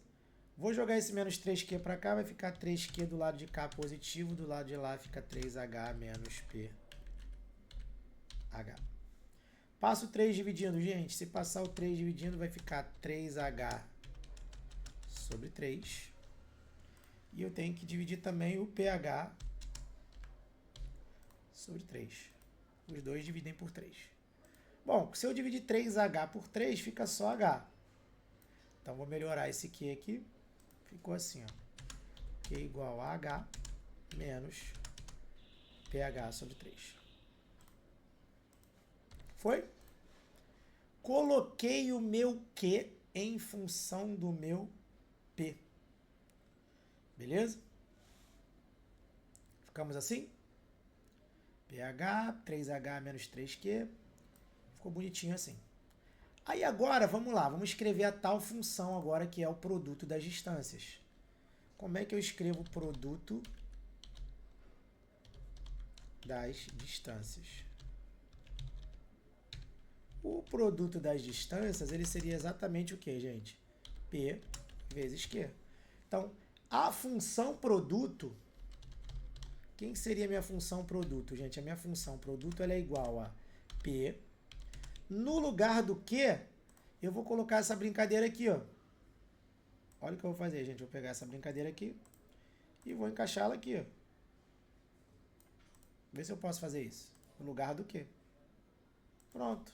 Vou jogar esse menos 3Q para cá, vai ficar 3Q do lado de cá positivo, do lado de lá fica 3H menos PH. Passo o 3 dividindo, gente. Se passar o 3 dividindo, vai ficar 3H sobre 3. E eu tenho que dividir também o PH sobre 3. Os dois dividem por 3. Bom, se eu dividir 3H por 3, fica só H. Então, vou melhorar esse Q aqui. Ficou assim, ó. Q igual a H menos PH sobre 3. Foi? Coloquei o meu Q em função do meu P. Beleza? Ficamos assim? PH, 3H menos 3Q. Ficou bonitinho assim. Aí agora, vamos lá. Vamos escrever a tal função agora que é o produto das distâncias. Como é que eu escrevo o produto das distâncias? O produto das distâncias, ele seria exatamente o que, gente? P vezes Q. Então, a função produto, quem seria a minha função produto? Gente, a minha função produto ela é igual a P. No lugar do Q, eu vou colocar essa brincadeira aqui, ó. Olha o que eu vou fazer, gente. Eu vou pegar essa brincadeira aqui e vou encaixá-la aqui, ó. Vê se eu posso fazer isso. No lugar do Q. Pronto.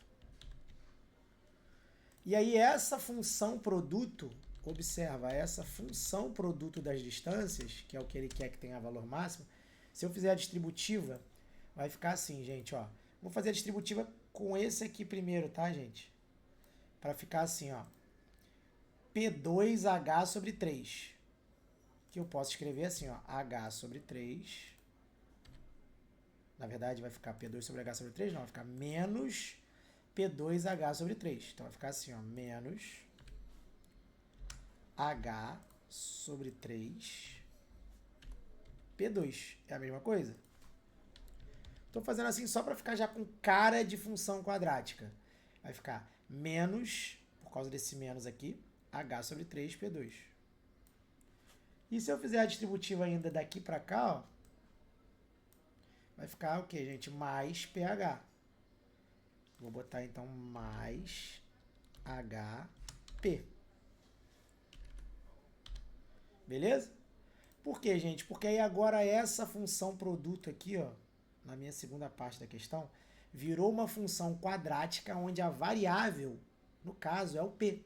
E aí essa função produto, observa, essa função produto das distâncias, que é o que ele quer que tenha valor máximo, se eu fizer a distributiva, vai ficar assim, gente, ó. Vou fazer a distributiva com esse aqui primeiro, tá, gente? Para ficar assim, ó. P2H sobre 3. Que eu posso escrever assim, ó. H sobre 3. Na verdade, vai ficar P2 sobre H sobre 3, não. Vai ficar menos P2H sobre 3. Então, vai ficar assim, ó. Menos H sobre 3 P2. É a mesma coisa? Estou fazendo assim só para ficar já com cara de função quadrática. Vai ficar menos, por causa desse menos aqui, H sobre 3 P2. E se eu fizer a distributiva ainda daqui para cá, ó, vai ficar o que, gente? Mais pH. Vou botar então mais HP. Beleza? Por quê, gente? Porque aí agora essa função produto aqui, ó, na minha segunda parte da questão, virou uma função quadrática onde a variável, no caso, é o P.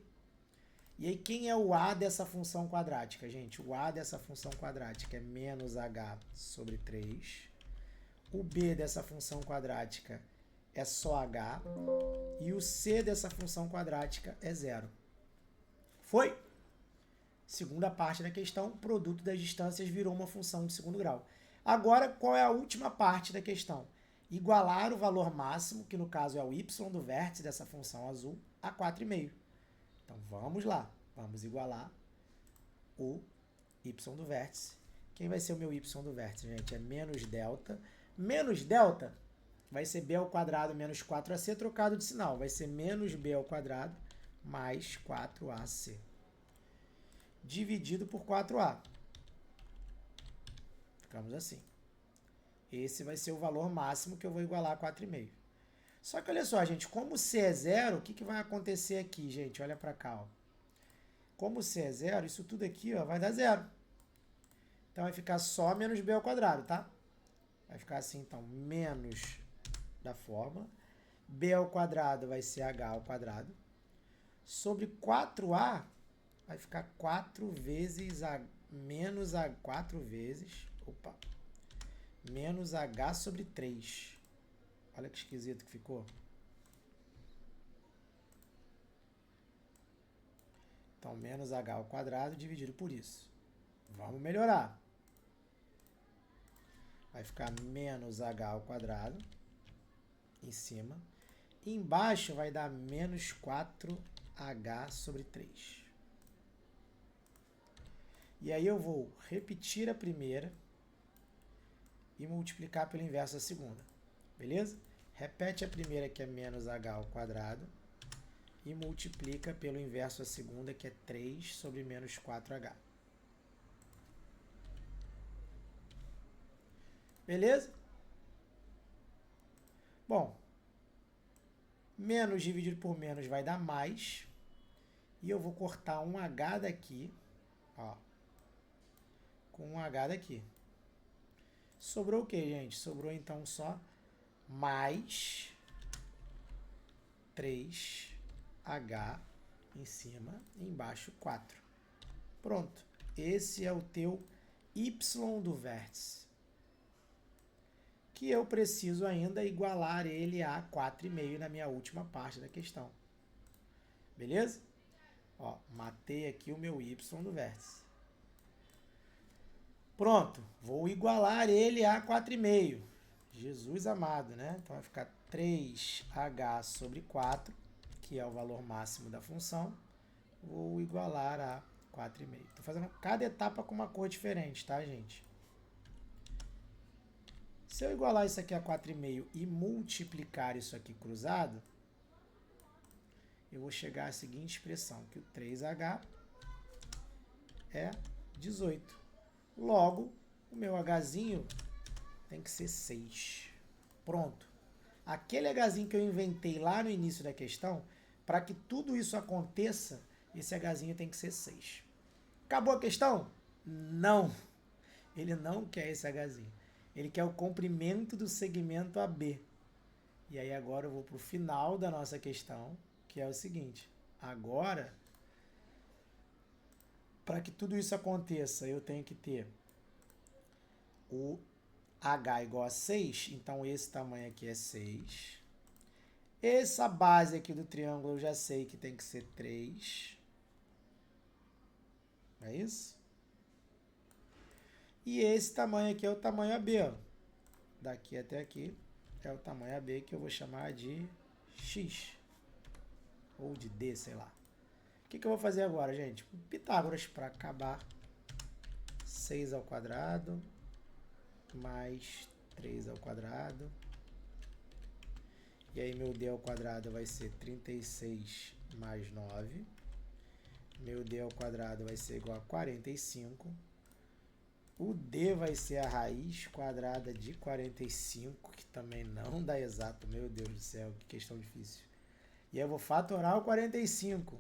E aí quem é o A dessa função quadrática, gente? O A dessa função quadrática é menos H sobre 3. O B dessa função quadrática é só H. E o C dessa função quadrática é 0. Foi? Segunda parte da questão, produto das distâncias virou uma função de segundo grau. Agora, qual é a última parte da questão? Igualar o valor máximo, que no caso é o y do vértice dessa função azul, a 4,5. Então, vamos lá. Vamos igualar o y do vértice. Quem vai ser o meu y do vértice, gente? É menos delta. Menos delta vai ser b ao quadrado menos 4ac trocado de sinal. Vai ser menos b ao quadrado mais 4ac. Dividido por 4a. Ficamos assim. Esse vai ser o valor máximo que eu vou igualar a 4,5. Só que olha só, gente, como C é zero, o que vai acontecer aqui, gente? Olha para cá, ó. Como C é zero, isso tudo aqui, ó, vai dar zero. Então vai ficar só menos b ao quadrado, tá? Vai ficar assim, então, menos da fórmula. B ao quadrado vai ser H ao quadrado. Sobre 4A, vai ficar 4 vezes a menos a 4 vezes, menos H sobre 3. Olha que esquisito que ficou. Então, menos H ao quadrado dividido por isso. Vamos melhorar. Vai ficar menos H ao quadrado em cima. E embaixo vai dar menos 4H sobre 3. E aí eu vou repetir a primeira e multiplicar pelo inverso da segunda. Beleza? Repete a primeira, que é menos H ao quadrado, e multiplica pelo inverso da segunda, que é 3 sobre menos 4H. Beleza? Bom, menos dividido por menos vai dar mais. E eu vou cortar um H daqui, ó, com um H daqui. Sobrou o que, gente? Sobrou então só mais 3H em cima e embaixo 4. Pronto. Esse é o teu y do vértice. Que eu preciso ainda igualar ele a 4,5 na minha última parte da questão. Beleza? Ó, matei aqui o meu y do vértice. Pronto, vou igualar ele a 4,5. Jesus amado, né? Então vai ficar 3H sobre 4, que é o valor máximo da função. Vou igualar a 4,5. Estou fazendo cada etapa com uma cor diferente, tá, gente? Se eu igualar isso aqui a 4,5 e multiplicar isso aqui cruzado, eu vou chegar à seguinte expressão, que o 3H é 18. Logo, o meu Hzinho tem que ser 6. Pronto. Aquele Hzinho que eu inventei lá no início da questão, para que tudo isso aconteça, esse Hzinho tem que ser 6. Acabou a questão? Não. Ele não quer esse Hzinho. Ele quer o comprimento do segmento AB. E aí agora eu vou para o final da nossa questão, que é o seguinte. Agora, para que tudo isso aconteça, eu tenho que ter o H igual a 6. Então, esse tamanho aqui é 6. Essa base aqui do triângulo eu já sei que tem que ser 3. Não é isso? E esse tamanho aqui é o tamanho AB. Ó. Daqui até aqui é o tamanho AB, que eu vou chamar de X. Ou de D, sei lá. O que eu vou fazer agora, gente? Pitágoras para acabar. 6 ao quadrado mais 3 ao quadrado. E aí meu D ao quadrado vai ser 36 mais 9. Meu D ao quadrado vai ser igual a 45. O D vai ser a raiz quadrada de 45, que também não dá exato. Meu Deus do céu, que questão difícil. E eu vou fatorar o 45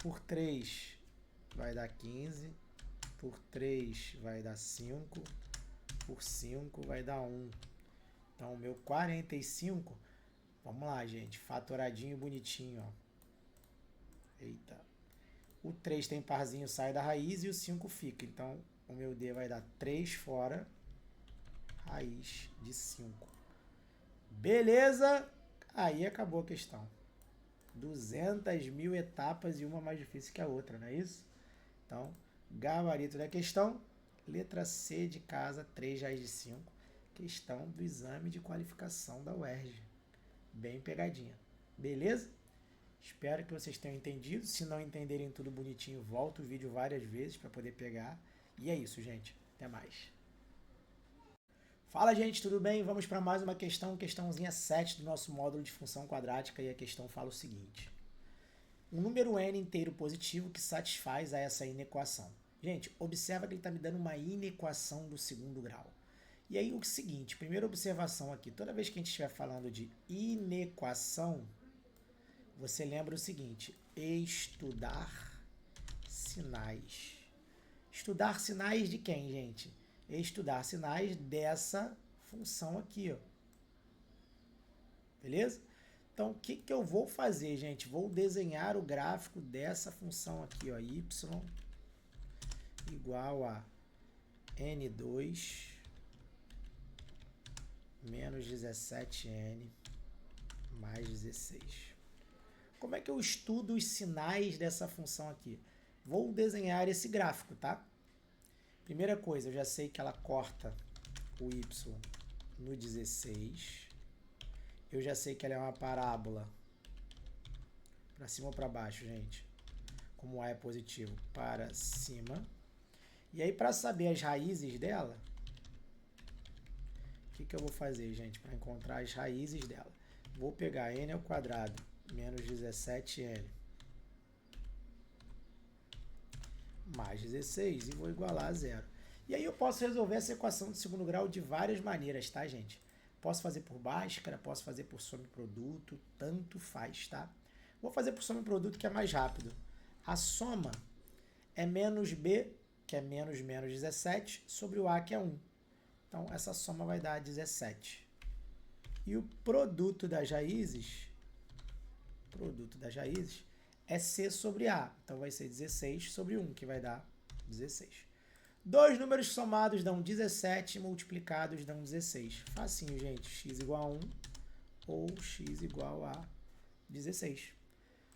por 3 vai dar 15, por 3 vai dar 5, por 5 vai dar 1. Então, o meu 45, vamos lá, gente, fatoradinho bonitinho, ó. Eita. O 3 tem parzinho, sai da raiz e o 5 fica. Então, o meu D vai dar 3 fora, raiz de 5. Beleza? Aí acabou a questão. 200 mil etapas e uma mais difícil que a outra, não é isso? Então, gabarito da questão, letra C de casa, 3 raiz de 5. Questão do exame de qualificação da UERJ. Bem pegadinha. Beleza? Espero que vocês tenham entendido. Se não entenderem tudo bonitinho, volta o vídeo várias vezes para poder pegar. E é isso, gente. Até mais. Fala, gente, tudo bem? Vamos para mais uma questão, questãozinha 7 do nosso módulo de função quadrática. E a questão fala o seguinte. Um número n inteiro positivo que satisfaz a essa inequação. Gente, observa que ele está me dando uma inequação do segundo grau. E aí o seguinte, primeira observação aqui. Toda vez que a gente estiver falando de inequação, você lembra o seguinte, estudar sinais. Estudar sinais de quem, gente? Estudar sinais dessa função aqui, ó. Beleza? Então, o que eu vou fazer, gente? Vou desenhar o gráfico dessa função aqui, ó, y igual a n2 menos 17n mais 16. Como é que eu estudo os sinais dessa função aqui? Vou desenhar esse gráfico, tá? Primeira coisa, eu já sei que ela corta o y no 16. Eu já sei que ela é uma parábola para cima ou para baixo, gente. Como A é positivo, para cima. E aí, para saber as raízes dela, o que eu vou fazer, gente, para encontrar as raízes dela? Vou pegar n ao quadrado menos 17n mais 16 e vou igualar a zero. E aí eu posso resolver essa equação de segundo grau de várias maneiras, tá, gente? Posso fazer por Bhaskara, posso fazer por soma e produto, tanto faz, tá? Vou fazer por soma e produto que é mais rápido. A soma é menos b, que é menos menos 17, sobre o a, que é 1. Então, essa soma vai dar 17. E o produto das raízes é C sobre A. Então, vai ser 16 sobre 1, que vai dar 16. Dois números somados dão 17, multiplicados dão 16. Facinho, gente. X igual a 1 ou x igual a 16.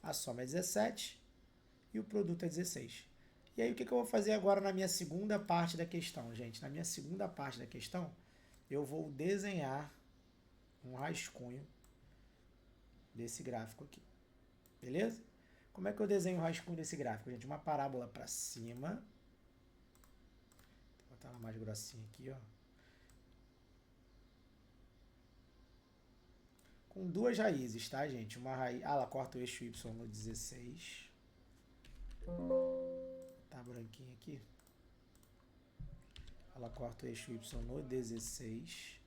A soma é 17 e o produto é 16. E aí, o que eu vou fazer agora na minha segunda parte da questão, gente? Na minha segunda parte da questão, eu vou desenhar um rascunho desse gráfico aqui. Beleza? Como é que eu desenho o rascunho desse gráfico, gente? Uma parábola para cima. Vou botar ela mais grossinha aqui, ó. Com duas raízes, tá, gente? Uma raiz... Ah, ela corta o eixo y no 16. Tá branquinho aqui. Ela corta o eixo y no 16.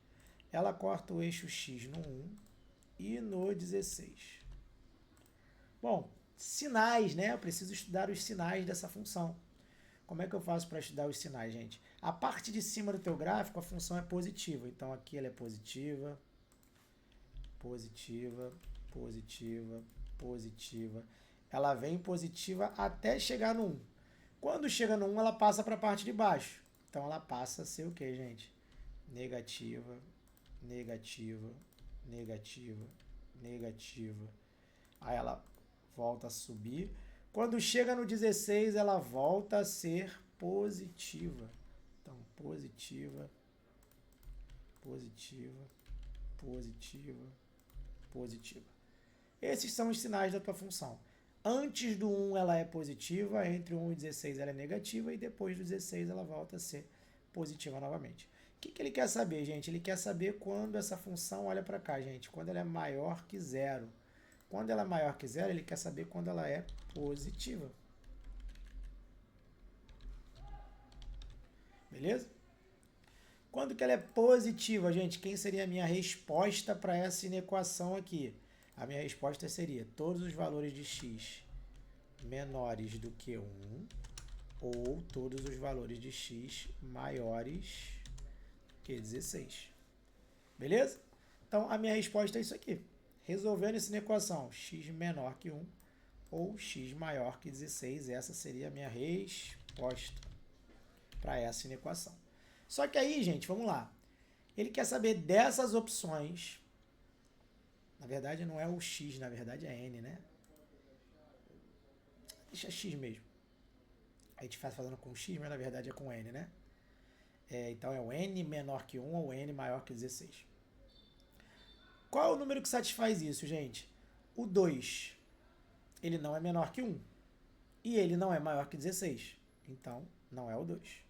Ela corta o eixo x no 1 e no 16. Bom, sinais, né? Eu preciso estudar os sinais dessa função. Como é que eu faço para estudar os sinais, gente? A parte de cima do teu gráfico, a função é positiva. Então, aqui ela é positiva, positiva, positiva, positiva. Ela vem positiva até chegar no 1. Quando chega no 1, ela passa para a parte de baixo. Então, ela passa a ser o quê, gente? Negativa, negativa, negativa, negativa. Aí ela volta a subir. Quando chega no 16, ela volta a ser positiva. Então, positiva, positiva, positiva, positiva. Esses são os sinais da tua função. Antes do 1 ela é positiva, entre o 1 e 16 ela é negativa, e depois do 16 ela volta a ser positiva novamente. O que ele quer saber, gente? Ele quer saber quando essa função, olha para cá, gente, quando ela é maior que zero. Quando ela é maior que zero, ele quer saber quando ela é positiva. Beleza? Quando que ela é positiva, gente? Quem seria a minha resposta para essa inequação aqui? A minha resposta seria todos os valores de x menores do que 1 ou todos os valores de x maiores que 16. Beleza? Então, a minha resposta é isso aqui. Resolvendo essa inequação, x menor que 1 ou x maior que 16, essa seria a minha resposta para essa inequação. Só que aí, gente, vamos lá. Ele quer saber dessas opções. Na verdade, não é o x, na verdade é n, né? Deixa x mesmo. A gente faz fazendo com x, mas na verdade é com n, né? Então é o n menor que 1 ou n maior que 16. Qual é o número que satisfaz isso, gente? O 2, ele não é menor que 1. E ele não é maior que 16. Então, não é o 2.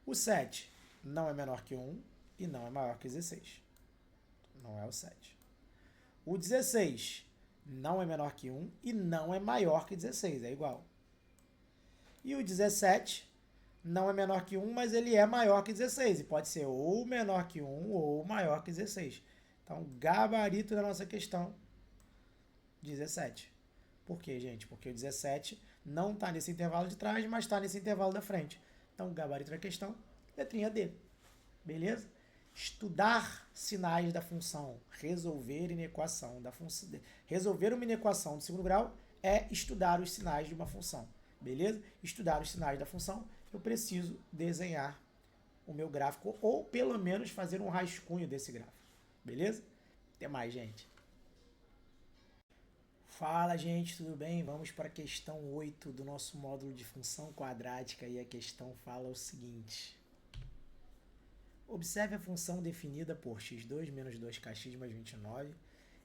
O 7 não é menor que 1 e não é maior que 16. Não é o 7. O 16 não é menor que 1 e não é maior que 16. É igual. E o 17 não é menor que 1, mas ele é maior que 16. E pode ser ou menor que 1 ou maior que 16. Então, gabarito da nossa questão, 17. Por quê, gente? Porque o 17 não está nesse intervalo de trás, mas está nesse intervalo da frente. Então, gabarito da questão, letrinha D. Beleza? Estudar sinais da função, resolver inequação da função. Resolver uma inequação do segundo grau é estudar os sinais de uma função. Beleza? Estudar os sinais da função, eu preciso desenhar o meu gráfico, ou pelo menos fazer um rascunho desse gráfico. Beleza? Até mais, gente. Fala, gente, tudo bem? Vamos para a questão 8 do nosso módulo de função quadrática e a questão fala o seguinte. Observe a função definida por x2 menos 2kx mais 29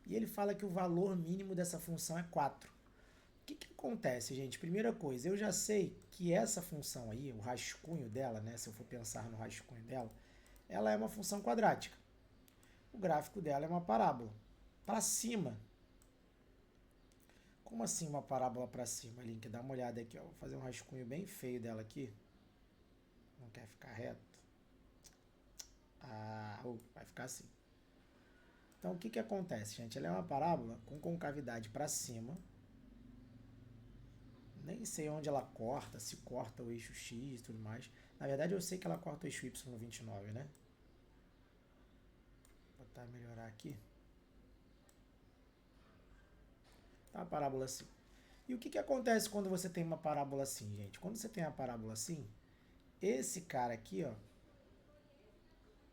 e ele fala que o valor mínimo dessa função é 4. O que acontece, gente? Primeira coisa, eu já sei que essa função aí, o rascunho dela, né, se eu for pensar no rascunho dela, ela é uma função quadrática. O gráfico dela é uma parábola. Para cima. Como assim uma parábola para cima, Link? Dá uma olhada aqui, ó. Vou fazer um rascunho bem feio dela aqui. Não quer ficar reto? Vai ficar assim. Então, o que acontece, gente? Ela é uma parábola com concavidade para cima. Nem sei onde ela corta, se corta o eixo X e tudo mais. Na verdade, eu sei que ela corta o eixo Y no 29, né? Vou botar melhorar aqui. Tá uma parábola assim. E o que acontece quando você tem uma parábola assim, gente? Quando você tem uma parábola assim, esse cara aqui, ó,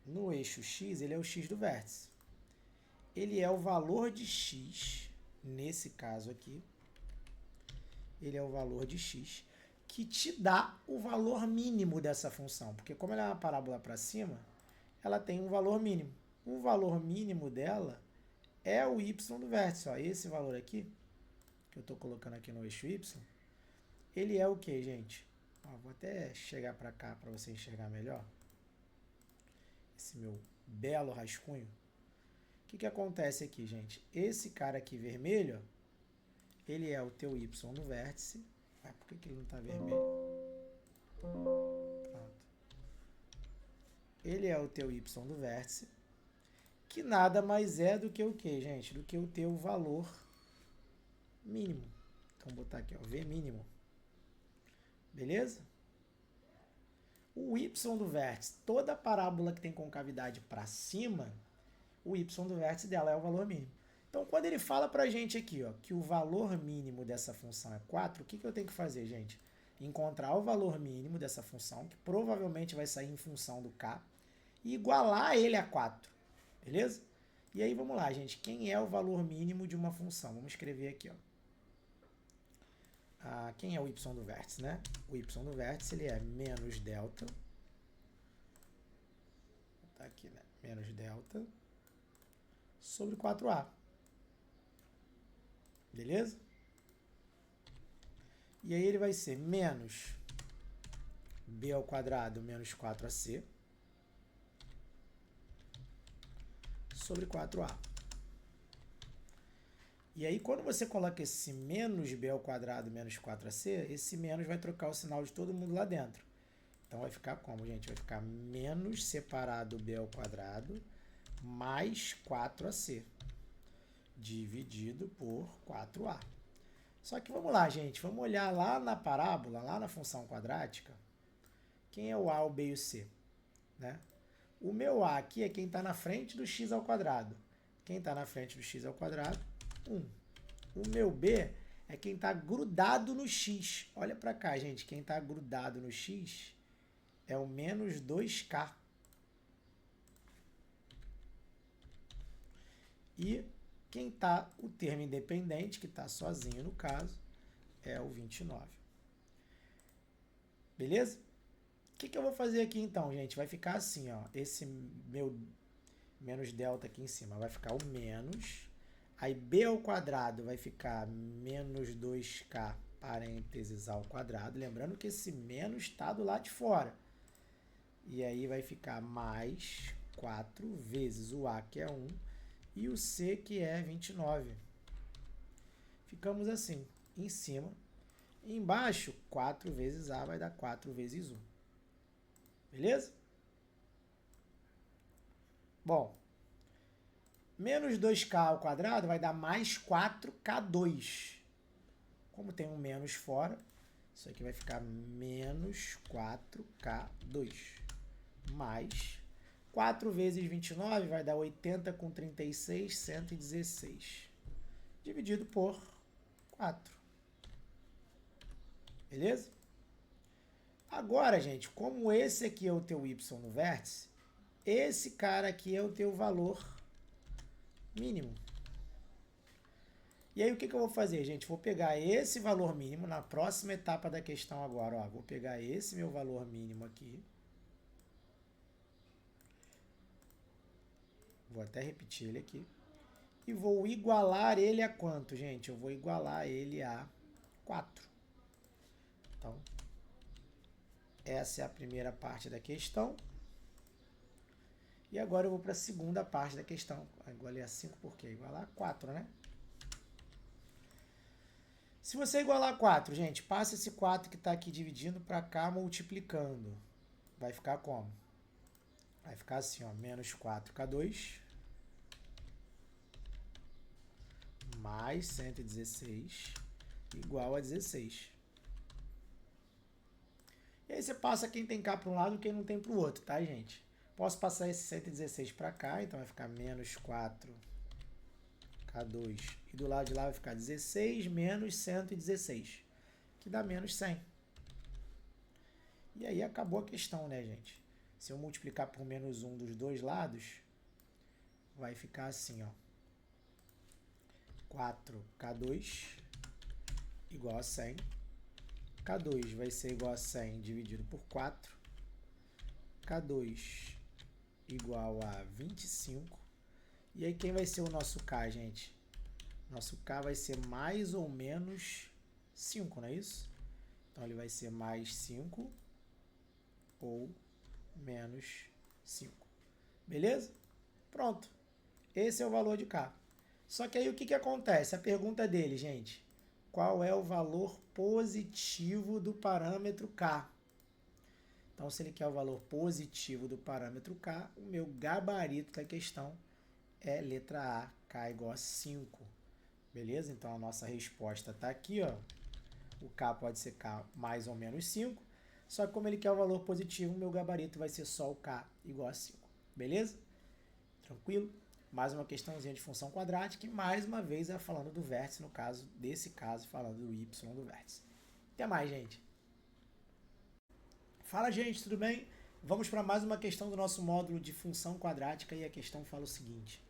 no eixo X, ele é o X do vértice. Ele é o valor de X, nesse caso aqui, ele é o valor de X, que te dá o valor mínimo dessa função. Porque como ela é uma parábola para cima, ela tem um valor mínimo. O valor mínimo dela é o Y do vértice. Ó, esse valor aqui, que eu estou colocando aqui no eixo Y, ele é o que, gente? Ó, vou até chegar para cá para você enxergar melhor. Esse meu belo rascunho. O que acontece aqui, gente? Esse cara aqui vermelho, ó, ele é o teu Y no vértice. Por que ele não está vermelho? Pronto. Ele é o teu Y do vértice, que nada mais é do que o que, gente? Do que o teu valor mínimo. Então, vou botar aqui, ó, V mínimo. Beleza? O Y do vértice, toda parábola que tem concavidade para cima, o Y do vértice dela é o valor mínimo. Então, quando ele fala para a gente aqui, ó, que o valor mínimo dessa função é 4, o que eu tenho que fazer, gente? Encontrar o valor mínimo dessa função, que provavelmente vai sair em função do k, e igualar ele a 4. Beleza? E aí, vamos lá, gente. Quem é o valor mínimo de uma função? Vamos escrever aqui, ó. Quem é o y do vértice, né? O y do vértice, ele é menos delta. Vou botar aqui, né? Menos delta sobre 4a. Beleza? E aí ele vai ser menos b ao quadrado menos 4ac sobre 4a. E aí, quando você coloca esse menos b ao quadrado menos 4ac, esse menos vai trocar o sinal de todo mundo lá dentro. Então, vai ficar como, gente? Vai ficar menos separado b ao quadrado mais 4ac, dividido por 4a. Só que vamos lá, gente. Vamos olhar lá na parábola, lá na função quadrática. Quem é o a, o b e o c? Né? O meu a aqui é quem está na frente do x ao quadrado. Quem está na frente do x ao quadrado? 1. O meu b é quem está grudado no x. Olha para cá, gente. Quem está grudado no x é o menos 2k. E quem está, o termo independente, que está sozinho no caso, é o 29. Beleza? O que eu vou fazer aqui então, gente? Vai ficar assim, ó. Esse meu menos delta aqui em cima vai ficar o menos. Aí b ao quadrado vai ficar menos 2k parênteses ao quadrado. Lembrando que esse menos está do lado de fora. E aí vai ficar mais 4 vezes o a, que é 1, e o c, que é 29. Ficamos assim, em cima. Embaixo, 4 vezes a vai dar 4 vezes 1. Beleza? Bom, menos 2k ao quadrado vai dar mais 4k2. Como tem um menos fora, isso aqui vai ficar menos 4k2. Mais 4 vezes 29 vai dar 80 com 36, 116. Dividido por 4. Beleza? Agora, gente, como esse aqui é o teu y no vértice, esse cara aqui é o teu valor mínimo. E aí, o que eu vou fazer, gente? Vou pegar esse valor mínimo na próxima etapa da questão agora. Ó, vou pegar esse meu valor mínimo aqui. Vou até repetir ele aqui. E vou igualar ele a quanto, gente? Eu vou igualar ele a 4. Então, essa é a primeira parte da questão. E agora eu vou para a segunda parte da questão. Igualei a 5 por quê? Igualar a 4, né? Se você igualar a 4, gente, passa esse 4 que está aqui dividindo para cá multiplicando. Vai ficar como? Vai ficar assim, ó, menos 4k2 mais 116 igual a 16. E aí você passa quem tem k para um lado e quem não tem para o outro, tá, gente? Posso passar esse 116 para cá, então vai ficar menos 4k2. E do lado de lá vai ficar 16 menos 116, que dá menos 100. E aí acabou a questão, né, gente? Se eu multiplicar por menos 1 dos dois lados, vai ficar assim, ó. 4k2 igual a 100. K2 vai ser igual a 100 dividido por 4. K2 igual a 25. E aí quem vai ser o nosso K, gente? Nosso K vai ser mais ou menos 5, não é isso? Então ele vai ser mais 5 ou menos 5. Beleza? Pronto. Esse é o valor de K. Só que aí o que acontece? A pergunta dele, gente, qual é o valor positivo do parâmetro K? Então, se ele quer o valor positivo do parâmetro K, o meu gabarito da questão é letra A, K igual a 5. Beleza? Então, a nossa resposta está aqui, ó. O K pode ser K mais ou menos 5. Só que como ele quer o valor positivo, o meu gabarito vai ser só o K igual a 5. Beleza? Tranquilo? Mais uma questãozinha de função quadrática e mais uma vez é falando do vértice, no caso, desse caso, falando do y do vértice. Até mais, gente. Fala, gente, tudo bem? Vamos para mais uma questão do nosso módulo de função quadrática e a questão fala o seguinte.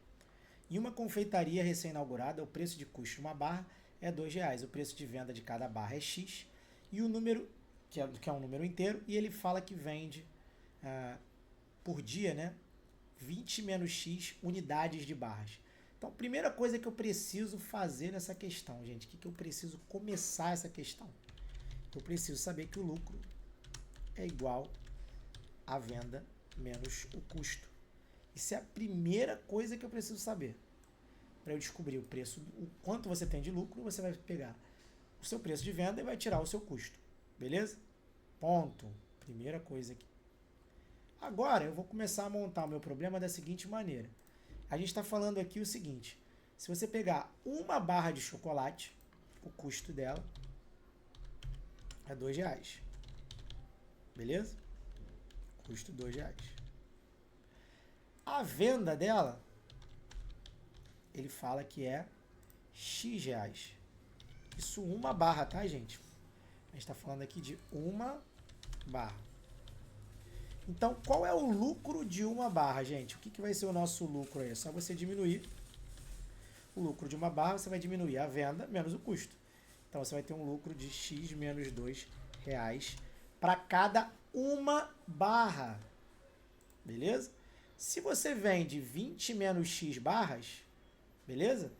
Em uma confeitaria recém-inaugurada, o preço de custo de uma barra é R$2. O preço de venda de cada barra é X e o número, que é um número inteiro, e ele fala que vende por dia, né? 20 menos X unidades de barras. Então, primeira coisa que eu preciso fazer nessa questão, gente, o que eu preciso começar essa questão? Eu preciso saber que o lucro é igual à venda menos o custo. Isso é a primeira coisa que eu preciso saber. para eu descobrir o preço, o quanto você tem de lucro, você vai pegar o seu preço de venda e vai tirar o seu custo. Beleza? Ponto. Primeira coisa aqui. Agora eu vou começar a montar o meu problema da seguinte maneira. A gente está falando aqui o seguinte. Se você pegar uma barra de chocolate, o custo dela é R$2. Beleza? Custo R$2. A venda dela, ele fala que é X reais. Isso uma barra, tá, gente? A gente está falando aqui de uma barra. Então, qual é o lucro de uma barra, gente? O que vai ser o nosso lucro aí? É só você diminuir o lucro de uma barra, você vai diminuir a venda menos o custo. Então, você vai ter um lucro de X menos R$2 para cada uma barra. Beleza? Se você vende 20 menos X barras, beleza?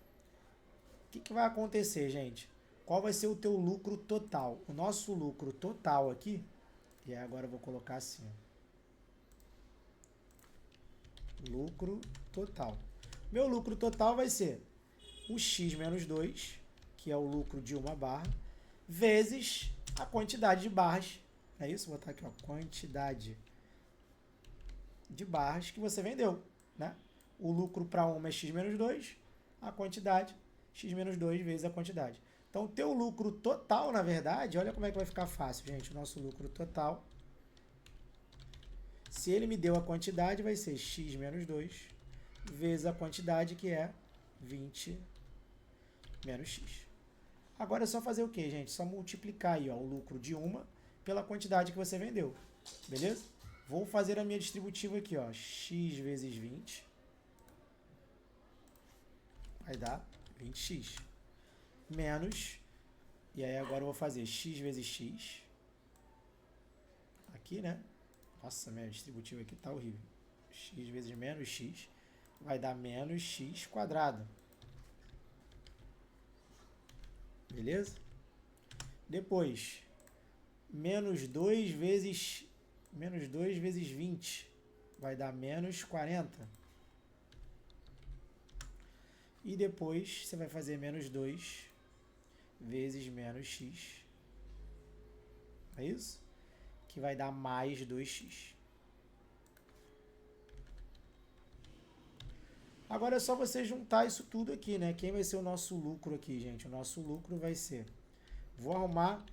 O que vai acontecer, gente? Qual vai ser o teu lucro total? O nosso lucro total aqui, e agora eu vou colocar assim, ó. Lucro total. Meu lucro total vai ser o X menos 2, que é o lucro de uma barra, vezes a quantidade de barras. É isso? Vou botar aqui, ó, quantidade de barras que você vendeu, né? O lucro para uma é X menos 2, a quantidade, X menos 2 vezes a quantidade. Então, o teu lucro total, na verdade, olha como é que vai ficar fácil, gente. O nosso lucro total, se ele me deu a quantidade, vai ser X menos 2 vezes a quantidade, que é 20 menos X. Agora é só fazer o quê, gente? Só multiplicar aí, ó, o lucro de uma pela quantidade que você vendeu. Beleza? Vou fazer a minha distributiva aqui, ó. X vezes 20 vai dar 20x. Menos, e aí agora eu vou fazer x vezes x. Aqui, né? Nossa, minha distributiva aqui tá horrível. X vezes menos x vai dar menos x quadrado. Beleza? Depois, menos 2 vezes 20 vai dar menos 40. E depois você vai fazer menos 2 vezes menos x. É isso? Que vai dar mais 2x. Agora é só você juntar isso tudo aqui, né? Quem vai ser o nosso lucro aqui, gente? O nosso lucro vai ser... Vou arrumar,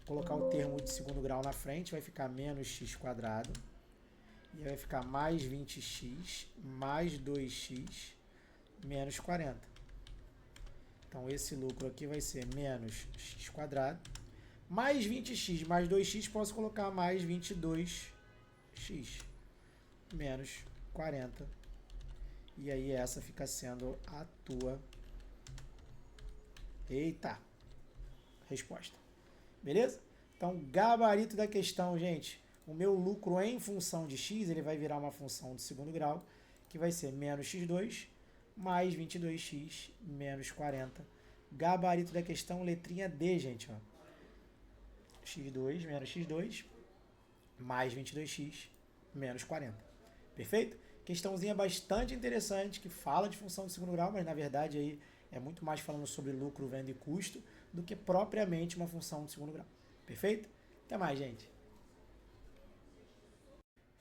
colocar o termo de segundo grau na frente, vai ficar menos x quadrado. E vai ficar mais 20x, mais 2x, menos 40. Então, esse lucro aqui vai ser menos x quadrado, mais 20x, mais 2x, posso colocar mais 22x, menos 40. E aí, essa fica sendo a tua... Eita! Resposta. Beleza? Então, gabarito da questão, gente. O meu lucro em função de x, ele vai virar uma função de segundo grau, que vai ser menos x2 mais 22x menos 40. Gabarito da questão, letrinha D, gente. Ó. x2 menos x2 mais 22x menos 40. Perfeito? Questãozinha bastante interessante, que fala de função de segundo grau, mas na verdade aí é muito mais falando sobre lucro, venda e custo do que propriamente uma função de segundo grau. Perfeito? Até mais, gente.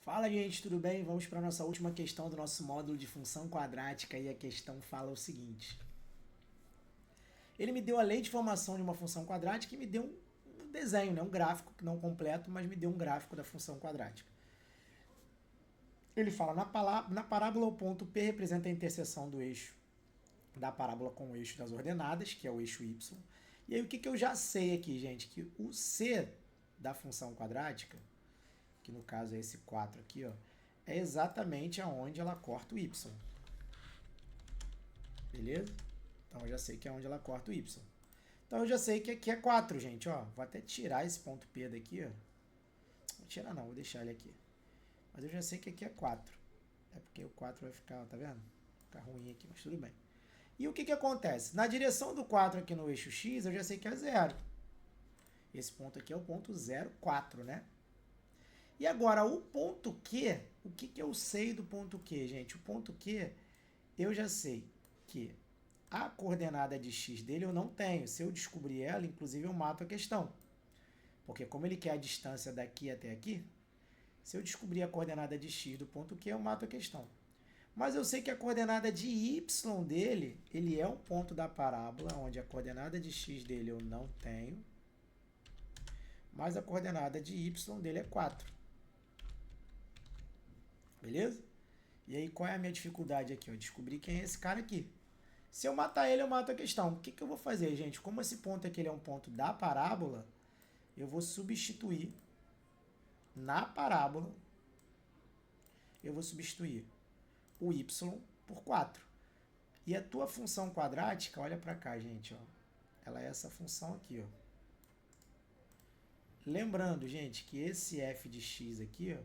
Fala, gente, tudo bem? Vamos para a nossa última questão do nosso módulo de função quadrática e a questão fala o seguinte. Ele me deu a lei de formação de uma função quadrática e me deu um desenho, né? Um gráfico, não completo, mas me deu um gráfico da função quadrática. Ele fala, na parábola o ponto P representa a interseção do eixo da parábola com o eixo das ordenadas, que é o eixo Y. E aí o que eu já sei aqui, gente? Que o C da função quadrática, que no caso é esse 4 aqui, ó, é exatamente aonde ela corta o Y. Beleza? Então eu já sei que é onde ela corta o Y. Então eu já sei que aqui é 4, gente, ó. Vou até tirar esse ponto P daqui, ó. Vou tirar não, vou deixar ele aqui. Mas eu já sei que aqui é 4. É porque o 4 vai ficar, ó, tá vendo? Vai ficar ruim aqui, mas tudo bem. E o que acontece? Na direção do 4 aqui no eixo X, eu já sei que é 0. Esse ponto aqui é o ponto 0, 4, né? E agora, o ponto Q, o que eu sei do ponto Q, gente? O ponto Q, eu já sei que A coordenada de x dele eu não tenho. Se eu descobrir ela, inclusive eu mato a questão. Porque como ele quer a distância daqui até aqui, se eu descobrir a coordenada de x do ponto Q, eu mato a questão. Mas eu sei que a coordenada de y dele, ele é um ponto da parábola, onde a coordenada de x dele eu não tenho, mas a coordenada de y dele é 4. Beleza? E aí, qual é a minha dificuldade aqui? Eu descobri quem é esse cara aqui. Se eu matar ele, eu mato a questão. O que que eu vou fazer, gente? Como esse ponto aqui ele é um ponto da parábola, eu vou substituir na parábola, eu vou substituir o y por 4. E a tua função quadrática, olha para cá, gente, ó. Ela é essa função aqui, ó. Lembrando, gente, que esse f de x aqui,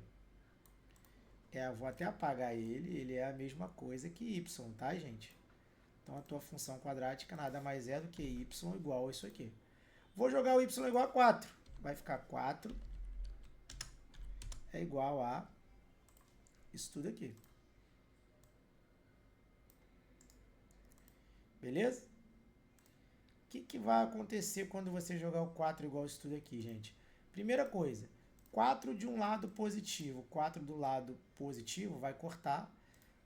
ó, vou até apagar ele é a mesma coisa que y, tá, gente? Então, a tua função quadrática nada mais é do que y igual a isso aqui. Vou jogar o y igual a 4. Vai ficar 4 é igual a isso tudo aqui. Beleza? O que vai acontecer quando você jogar o 4 igual a isso tudo aqui, gente? Primeira coisa, 4 de um lado positivo, 4 do lado positivo vai cortar.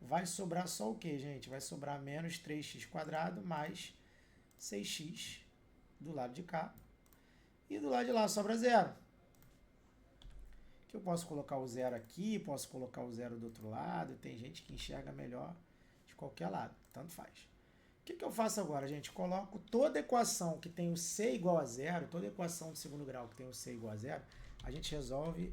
Vai sobrar só o quê, gente? Vai sobrar menos 3x² mais 6x do lado de cá. E do lado de lá sobra 0. Que eu posso colocar o 0 aqui, posso colocar o 0 do outro lado. Tem gente que enxerga melhor de qualquer lado. Tanto faz. O que eu faço agora, gente? Coloco toda equação que tem o c igual a 0, toda equação de segundo grau que tem o c igual a 0, a gente resolve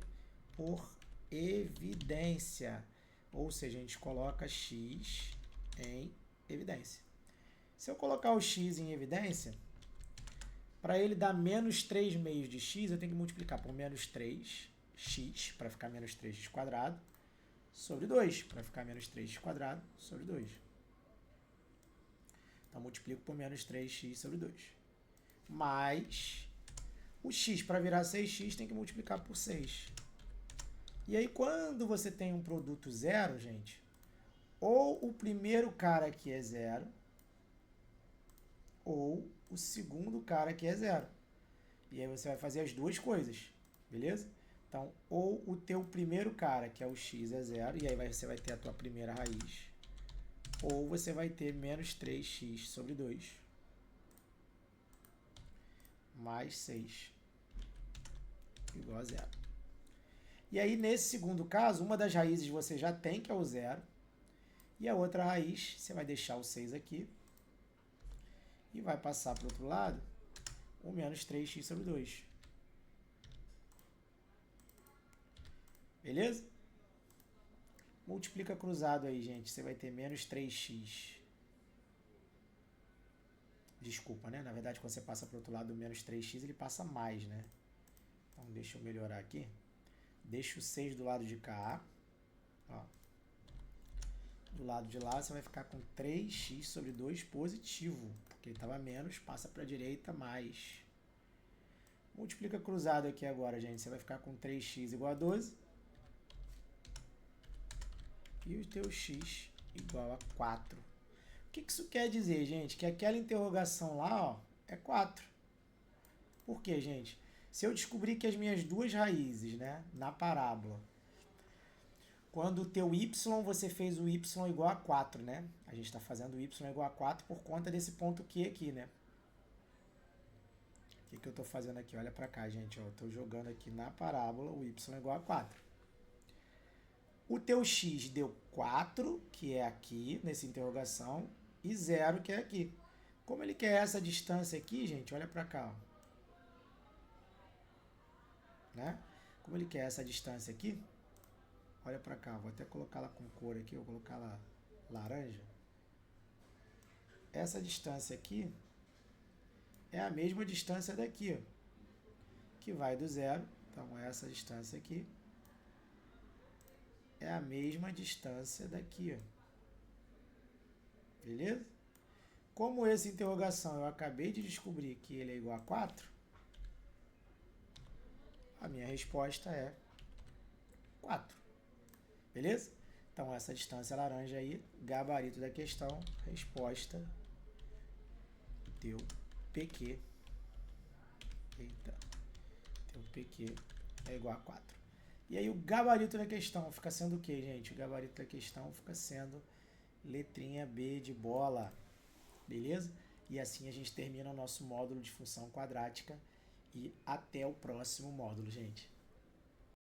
por evidência. Ou seja, a gente coloca x em evidência. Se eu colocar o x em evidência, para ele dar menos 3 meios de x, eu tenho que multiplicar por menos 3x, para ficar menos 3x², sobre 2, para ficar menos 3x² sobre 2. Então, multiplico por menos 3x sobre 2. Mais o x, para virar 6x, tem que multiplicar por 6. E aí, quando você tem um produto zero, gente, ou o primeiro cara aqui é 0, ou o segundo cara aqui é 0. E aí você vai fazer as duas coisas, beleza? Então, ou o teu primeiro cara, que é o x, é 0, e aí você vai ter a tua primeira raiz, ou você vai ter menos 3x sobre 2, mais 6, igual a 0. E aí, nesse segundo caso, uma das raízes você já tem, que é o 0, e a outra raiz, você vai deixar o 6 aqui, e vai passar para o outro lado o menos 3x sobre 2. Beleza? Multiplica cruzado aí, gente. Você vai ter menos 3x. Desculpa, né? Na verdade, quando você passa para o outro lado o menos 3x, ele passa mais, né? Então, deixa eu melhorar aqui. Deixa o 6 do lado de cá. Ó. Do lado de lá, você vai ficar com 3x sobre 2 positivo. Porque ele estava menos, passa para a direita, mais. Multiplica cruzado aqui agora, gente. Você vai ficar com 3x igual a 12. E o teu x igual a 4. O que isso quer dizer, gente? Que aquela interrogação lá, ó, é 4. Por quê, gente? Se eu descobrir que as minhas duas raízes, né, na parábola, quando o teu y, você fez o y igual a 4, né? A gente está fazendo o y igual a 4 por conta desse ponto Q aqui, né? O que eu estou fazendo aqui? Olha para cá, gente. Eu estou jogando aqui na parábola o y igual a 4. O teu x deu 4, que é aqui, nessa interrogação, e 0, que é aqui. Como ele quer essa distância aqui, gente, olha para cá. Ó. Né? Como ele quer essa distância aqui, olha para cá. Vou até colocá-la com cor aqui, vou colocar ela laranja. Essa distância aqui é a mesma distância daqui, ó, que vai do 0. Então, essa distância aqui é a mesma distância daqui, ó. Beleza? Como essa interrogação eu acabei de descobrir que ele é igual a 4, a minha resposta é 4. Beleza? Então, essa distância laranja aí, gabarito da questão, resposta teu PQ, eita, teu PQ é igual a 4. E aí o gabarito da questão fica sendo o que, gente? O gabarito da questão fica sendo letrinha B de bola, beleza? E assim a gente termina o nosso módulo de função quadrática e até o próximo módulo, gente.